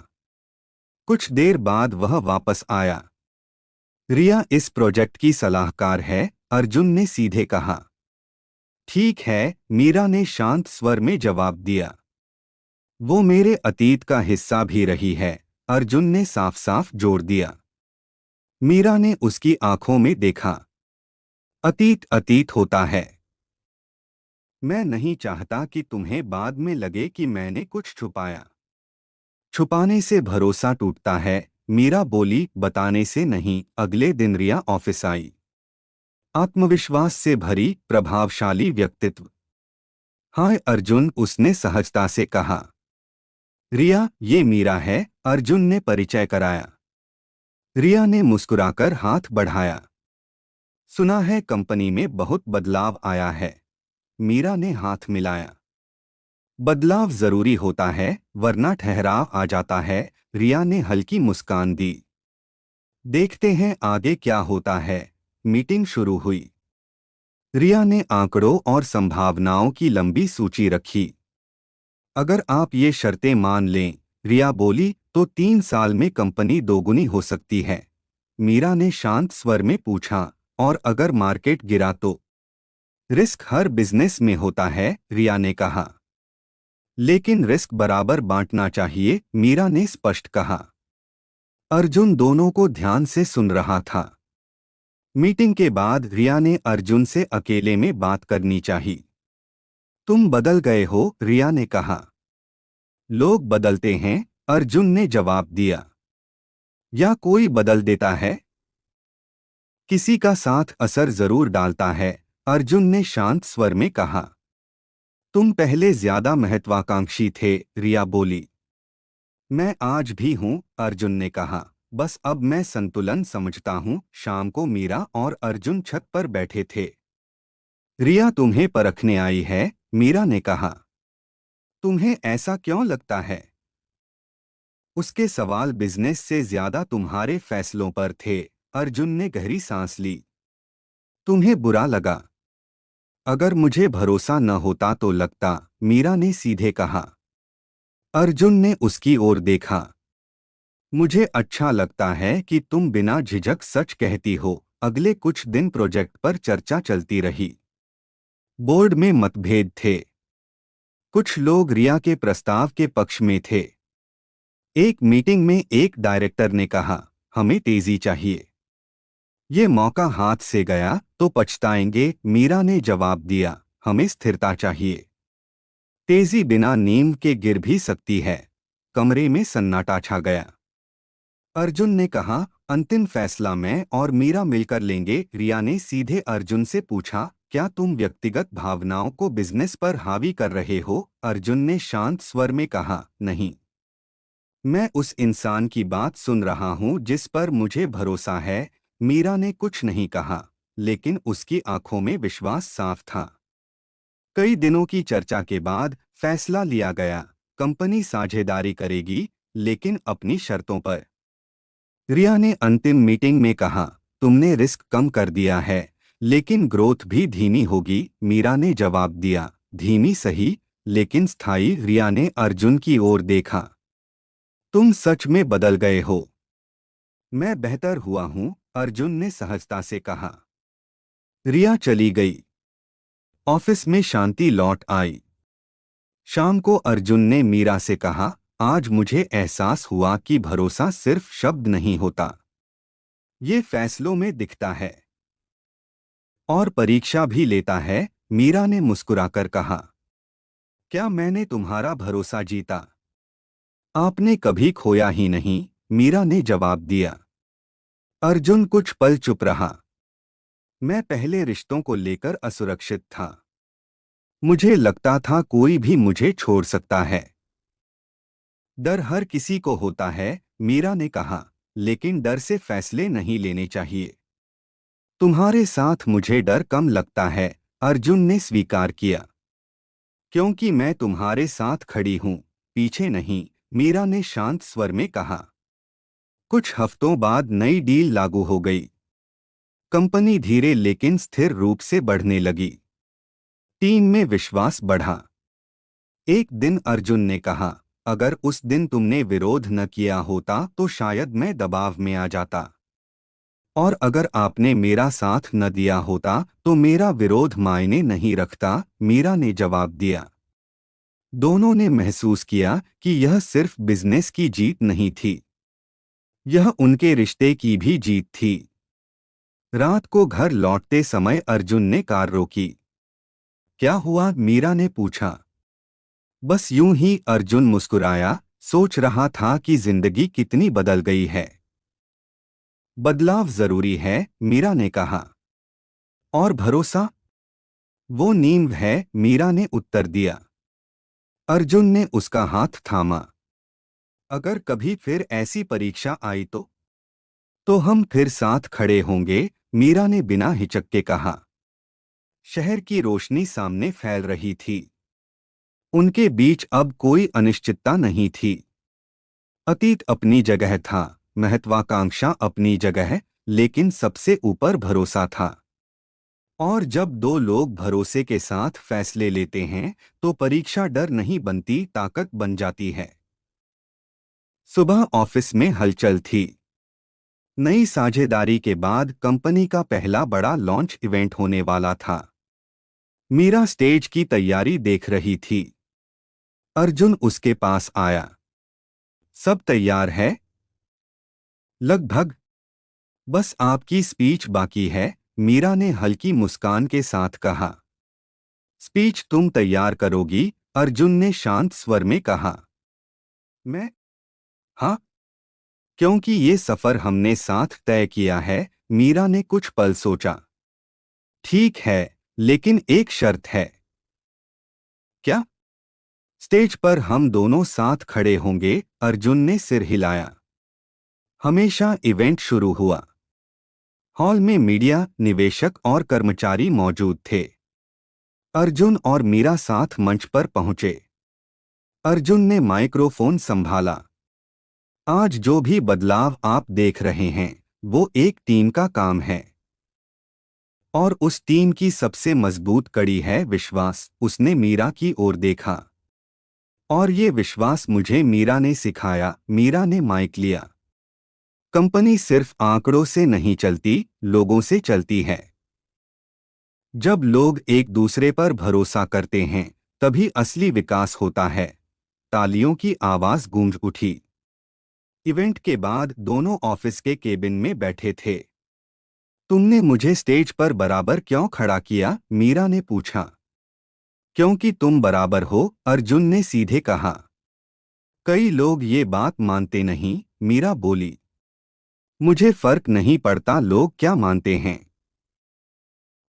कुछ देर बाद वह वापस आया। रिया इस प्रोजेक्ट की सलाहकार है, अर्जुन ने सीधे कहा। ठीक है, मीरा ने शांत स्वर में जवाब दिया। वो मेरे अतीत का हिस्सा भी रही है, अर्जुन ने साफ साफ जोर दिया। मीरा ने उसकी आंखों में देखा। अतीत अतीत होता है। मैं नहीं चाहता कि तुम्हें बाद में लगे कि मैंने कुछ छुपाया। छुपाने से भरोसा टूटता है, मीरा बोली। बताने से नहीं। अगले दिन रिया ऑफिस आई, आत्मविश्वास से भरी, प्रभावशाली व्यक्तित्व। हाय अर्जुन, उसने सहजता से कहा। रिया, ये मीरा है, अर्जुन ने परिचय कराया। रिया ने मुस्कुराकर हाथ बढ़ाया। सुना है कंपनी में बहुत बदलाव आया है। मीरा ने हाथ मिलाया। बदलाव जरूरी होता है, वरना ठहराव आ जाता है। रिया ने हल्की मुस्कान दी। देखते हैं आगे क्या होता है। मीटिंग शुरू हुई। रिया ने आंकड़ों और संभावनाओं की लंबी सूची रखी। अगर आप ये शर्तें मान लें, रिया बोली, तो 3 साल में कंपनी दोगुनी हो सकती है। मीरा ने शांत स्वर में पूछा, और अगर मार्केट गिरा तो? रिस्क हर बिजनेस में होता है, रिया ने कहा। लेकिन रिस्क बराबर बांटना चाहिए, मीरा ने स्पष्ट कहा। अर्जुन दोनों को ध्यान से सुन रहा था। मीटिंग के बाद रिया ने अर्जुन से अकेले में बात करनी चाहिए। तुम बदल गए हो, रिया ने कहा। लोग बदलते हैं, अर्जुन ने जवाब दिया। या कोई बदल देता है? किसी का साथ असर जरूर डालता है, अर्जुन ने शांत स्वर में कहा। तुम पहले ज्यादा महत्वाकांक्षी थे, रिया बोली। मैं आज भी हूं, अर्जुन ने कहा। बस अब मैं संतुलन समझता हूं। शाम को मीरा और अर्जुन छत पर बैठे थे। रिया तुम्हें परखने आई है, मीरा ने कहा। तुम्हें ऐसा क्यों लगता है? उसके सवाल बिजनेस से ज्यादा तुम्हारे फैसलों पर थे, अर्जुन ने गहरी सांस ली। तुम्हें बुरा लगा? अगर मुझे भरोसा न होता तो लगता, मीरा ने सीधे कहा। अर्जुन ने उसकी ओर देखा। मुझे अच्छा लगता है कि तुम बिना झिझक सच कहती हो। अगले कुछ दिन प्रोजेक्ट पर चर्चा चलती रही। बोर्ड में मतभेद थे। कुछ लोग रिया के प्रस्ताव के पक्ष में थे। एक मीटिंग में एक डायरेक्टर ने कहा, हमें तेजी चाहिए। ये मौका हाथ से गया तो पछताएंगे, मीरा ने जवाब दिया। हमें स्थिरता चाहिए। तेजी बिना नींव के गिर भी सकती है। कमरे में सन्नाटा छा गया। अर्जुन ने कहा, अंतिम फैसला मैं और मीरा मिलकर लेंगे। रिया ने सीधे अर्जुन से पूछा, क्या तुम व्यक्तिगत भावनाओं को बिजनेस पर हावी कर रहे हो? अर्जुन ने शांत स्वर में कहा, नहीं। मैं उस इंसान की बात सुन रहा हूं जिस पर मुझे भरोसा है। मीरा ने कुछ नहीं कहा, लेकिन उसकी आंखों में विश्वास साफ था। कई दिनों की चर्चा के बाद फैसला लिया गया। कंपनी साझेदारी करेगी, लेकिन अपनी शर्तों पर। रिया ने अंतिम मीटिंग में कहा, तुमने रिस्क कम कर दिया है, लेकिन ग्रोथ भी धीमी होगी। मीरा ने जवाब दिया, धीमी सही, लेकिन स्थायी। रिया ने अर्जुन की ओर देखा। तुम सच में बदल गए हो। मैं बेहतर हुआ हूं, अर्जुन ने सहजता से कहा। रिया चली गई। ऑफिस में शांति लौट आई। शाम को अर्जुन ने मीरा से कहा, आज मुझे एहसास हुआ कि भरोसा सिर्फ शब्द नहीं होता, ये फैसलों में दिखता है। और परीक्षा भी लेता है, मीरा ने मुस्कुराकर कहा। क्या मैंने तुम्हारा भरोसा जीता? आपने कभी खोया ही नहीं, मीरा ने जवाब दिया। अर्जुन कुछ पल चुप रहा। मैं पहले रिश्तों को लेकर असुरक्षित था। मुझे लगता था कोई भी मुझे छोड़ सकता है। डर हर किसी को होता है, मीरा ने कहा, लेकिन डर से फैसले नहीं लेने चाहिए। तुम्हारे साथ मुझे डर कम लगता है, अर्जुन ने स्वीकार किया। क्योंकि मैं तुम्हारे साथ खड़ी हूं, पीछे नहीं, मीरा ने शांत स्वर में कहा। कुछ हफ्तों बाद नई डील लागू हो गई। कंपनी धीरे लेकिन स्थिर रूप से बढ़ने लगी। टीम में विश्वास बढ़ा। एक दिन अर्जुन ने कहा, अगर उस दिन तुमने विरोध न किया होता तो शायद मैं दबाव में आ जाता। और अगर आपने मेरा साथ न दिया होता तो मेरा विरोध मायने नहीं रखता, मीरा ने जवाब दिया। दोनों ने महसूस किया कि यह सिर्फ बिजनेस की जीत नहीं थी, यह उनके रिश्ते की भी जीत थी। रात को घर लौटते समय अर्जुन ने कार रोकी। क्या हुआ? मीरा ने पूछा। बस यूं ही, अर्जुन मुस्कुराया। सोच रहा था कि जिंदगी कितनी बदल गई है। बदलाव जरूरी है, मीरा ने कहा। और भरोसा? वो नींव है, मीरा ने उत्तर दिया। अर्जुन ने उसका हाथ थामा। अगर कभी फिर ऐसी परीक्षा आई तो हम फिर साथ खड़े होंगे, मीरा ने बिना हिचक के कहा। शहर की रोशनी सामने फैल रही थी। उनके बीच अब कोई अनिश्चितता नहीं थी। अतीत अपनी जगह था, महत्वाकांक्षा अपनी जगह, लेकिन सबसे ऊपर भरोसा था। और जब दो लोग भरोसे के साथ फैसले लेते हैं तो परीक्षा डर नहीं बनती, ताकत बन जाती है। सुबह ऑफिस में हलचल थी। नई साझेदारी के बाद कंपनी का पहला बड़ा लॉन्च इवेंट होने वाला था। मीरा स्टेज की तैयारी देख रही थी। अर्जुन उसके पास आया। सब तैयार है? लगभग। बस आपकी स्पीच बाकी है, मीरा ने हल्की मुस्कान के साथ कहा। स्पीच तुम तैयार करोगी? अर्जुन ने शांत स्वर में कहा। मैं? हाँ, क्योंकि ये सफर हमने साथ तय किया है। मीरा ने कुछ पल सोचा। ठीक है, लेकिन एक शर्त है। क्या? स्टेज पर हम दोनों साथ खड़े होंगे, अर्जुन ने सिर हिलाया। हमेशा इवेंट शुरू हुआ। हॉल में मीडिया, निवेशक और कर्मचारी मौजूद थे। अर्जुन और मीरा साथ मंच पर पहुंचे। अर्जुन ने माइक्रोफोन संभाला। आज जो भी बदलाव आप देख रहे हैं वो एक टीम का काम है। और उस टीम की सबसे मजबूत कड़ी है विश्वास। उसने मीरा की ओर देखा। और ये विश्वास मुझे मीरा ने सिखाया। मीरा ने माइक लिया। कंपनी सिर्फ आंकड़ों से नहीं चलती, लोगों से चलती है। जब लोग एक दूसरे पर भरोसा करते हैं तभी असली विकास होता है। तालियों की आवाज गूंज उठी। इवेंट के बाद दोनों ऑफिस के केबिन में बैठे थे। तुमने मुझे स्टेज पर बराबर क्यों खड़ा किया? मीरा ने पूछा। क्योंकि तुम बराबर हो, अर्जुन ने सीधे कहा। कई लोग ये बात मानते नहीं, मीरा बोली। मुझे फर्क नहीं पड़ता लोग क्या मानते हैं।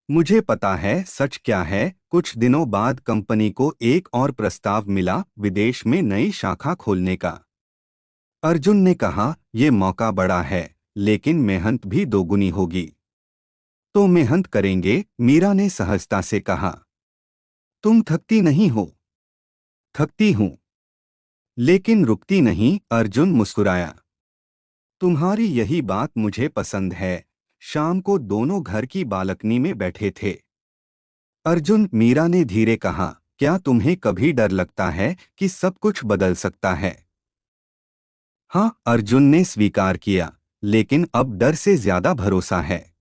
मुझे पता है सच क्या है। कुछ दिनों बाद कंपनी को एक और प्रस्ताव मिला, विदेश में नई शाखा खोलने का। अर्जुन ने कहा, यह मौका बड़ा है, लेकिन मेहनत भी दोगुनी होगी। तो मेहनत करेंगे, मीरा ने सहजता से कहा। तुम थकती नहीं हो? थकती हूं, लेकिन रुकती नहीं, अर्जुन मुस्कुराया। तुम्हारी यही बात मुझे पसंद है। शाम को दोनों घर की बालकनी में बैठे थे। अर्जुन, मीरा ने धीरे कहा, क्या तुम्हें कभी डर लगता है कि सब कुछ बदल सकता है? हाँ, अर्जुन ने स्वीकार किया, लेकिन अब डर से ज्यादा भरोसा है।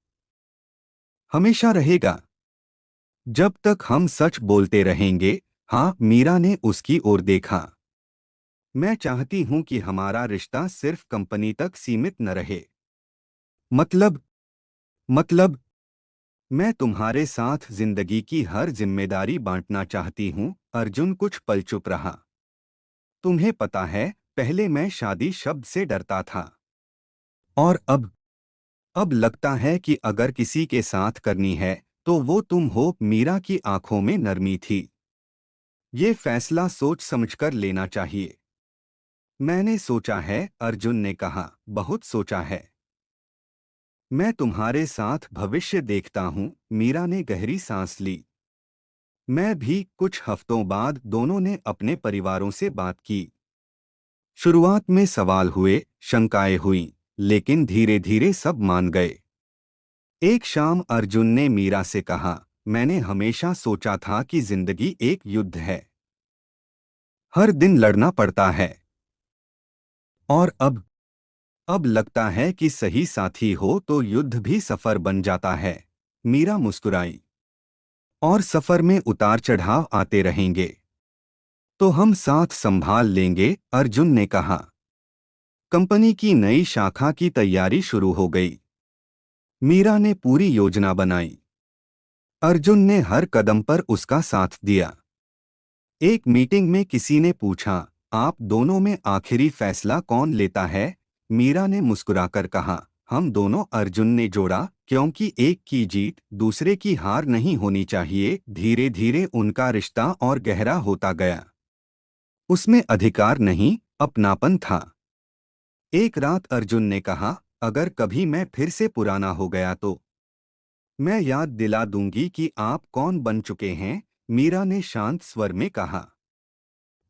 हमेशा रहेगा। जब तक हम सच बोलते रहेंगे। हाँ, मीरा ने उसकी ओर देखा। मैं चाहती हूं कि हमारा रिश्ता सिर्फ कंपनी तक सीमित न रहे। मतलब? मतलब मैं तुम्हारे साथ जिंदगी की हर जिम्मेदारी बांटना चाहती हूं। अर्जुन कुछ पल चुप रहा। तुम्हें पता है, पहले मैं शादी शब्द से डरता था। और अब लगता है कि अगर किसी के साथ करनी है तो वो तुम हो। मीरा की आंखों में नरमी थी। ये फैसला सोच समझकर लेना चाहिए। मैंने सोचा है, अर्जुन ने कहा, बहुत सोचा है। मैं तुम्हारे साथ भविष्य देखता हूं। मीरा ने गहरी सांस ली। मैं भी। कुछ हफ्तों बाद दोनों ने अपने परिवारों से बात की। शुरुआत में सवाल हुए, शंकाएं हुईं, लेकिन धीरे धीरे सब मान गए। एक शाम अर्जुन ने मीरा से कहा, मैंने हमेशा सोचा था कि जिंदगी एक युद्ध है। हर दिन लड़ना पड़ता है। और अब लगता है कि सही साथी हो तो युद्ध भी सफर बन जाता है। मीरा मुस्कुराई। और सफर में उतार चढ़ाव आते रहेंगे। तो हम साथ संभाल लेंगे, अर्जुन ने कहा। कंपनी की नई शाखा की तैयारी शुरू हो गई। मीरा ने पूरी योजना बनाई। अर्जुन ने हर कदम पर उसका साथ दिया। एक मीटिंग में किसी ने पूछा, आप दोनों में आखिरी फैसला कौन लेता है? मीरा ने मुस्कुराकर कहा, हम दोनों। अर्जुन ने जोड़ा, क्योंकि एक की जीत दूसरे की हार नहीं होनी चाहिए। धीरे धीरे उनका रिश्ता और गहरा होता गया। उसमें अधिकार नहीं, अपनापन था। एक रात अर्जुन ने कहा, अगर कभी मैं फिर से पुराना हो गया तो मैं याद दिला दूंगी कि आप कौन बन चुके हैं। मीरा ने शांत स्वर में कहा।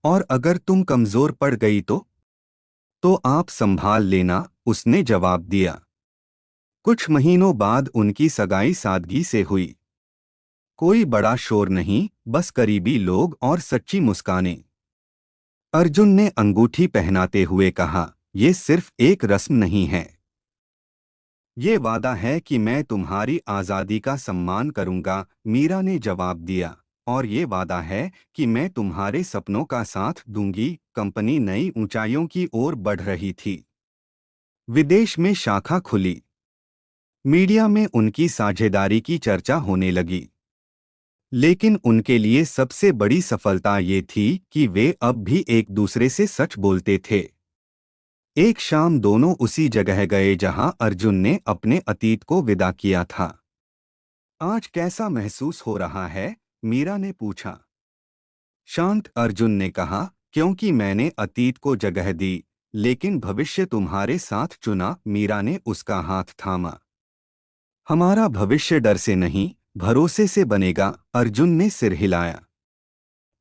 और अगर तुम कमजोर पड़ गई तो आप संभाल लेना, उसने जवाब दिया। कुछ महीनों बाद उनकी सगाई सादगी से हुई। कोई बड़ा शोर नहीं, बस करीबी लोग और सच्ची मुस्कानें। अर्जुन ने अंगूठी पहनाते हुए कहा, ये सिर्फ एक रस्म नहीं है। ये वादा है कि मैं तुम्हारी आज़ादी का सम्मान करूंगा, मीरा ने जवाब दिया। और ये वादा है कि मैं तुम्हारे सपनों का साथ दूंगी। कंपनी नई ऊंचाइयों की ओर बढ़ रही थी। विदेश में शाखा खुली। मीडिया में उनकी साझेदारी की चर्चा होने लगी। लेकिन उनके लिए सबसे बड़ी सफलता ये थी कि वे अब भी एक दूसरे से सच बोलते थे। एक शाम दोनों उसी जगह गए जहां अर्जुन ने अपने अतीत को विदा किया था। आज कैसा महसूस हो रहा है? मीरा ने पूछा। शांत, अर्जुन ने कहा, क्योंकि मैंने अतीत को जगह दी, लेकिन भविष्य तुम्हारे साथ चुना। मीरा ने उसका हाथ थामा। हमारा भविष्य डर से नहीं, भरोसे से बनेगा, अर्जुन ने सिर हिलाया।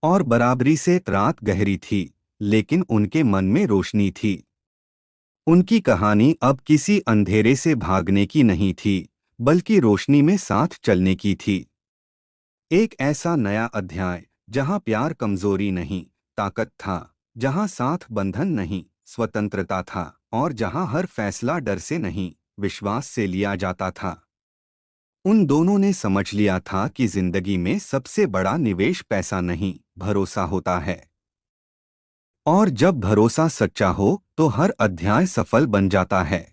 और बराबरी से। रात गहरी थी, लेकिन उनके मन में रोशनी थी। उनकी कहानी अब किसी अंधेरे से भागने की नहीं थी, बल्कि रोशनी में साथ चलने की थी। एक ऐसा नया अध्याय जहां प्यार कमजोरी नहीं, ताकत था। जहां साथ बंधन नहीं, स्वतंत्रता था। और जहां हर फैसला डर से नहीं, विश्वास से लिया जाता था। उन दोनों ने समझ लिया था कि जिंदगी में सबसे बड़ा निवेश पैसा नहीं, भरोसा होता है। और जब भरोसा सच्चा हो तो हर अध्याय सफल बन जाता है।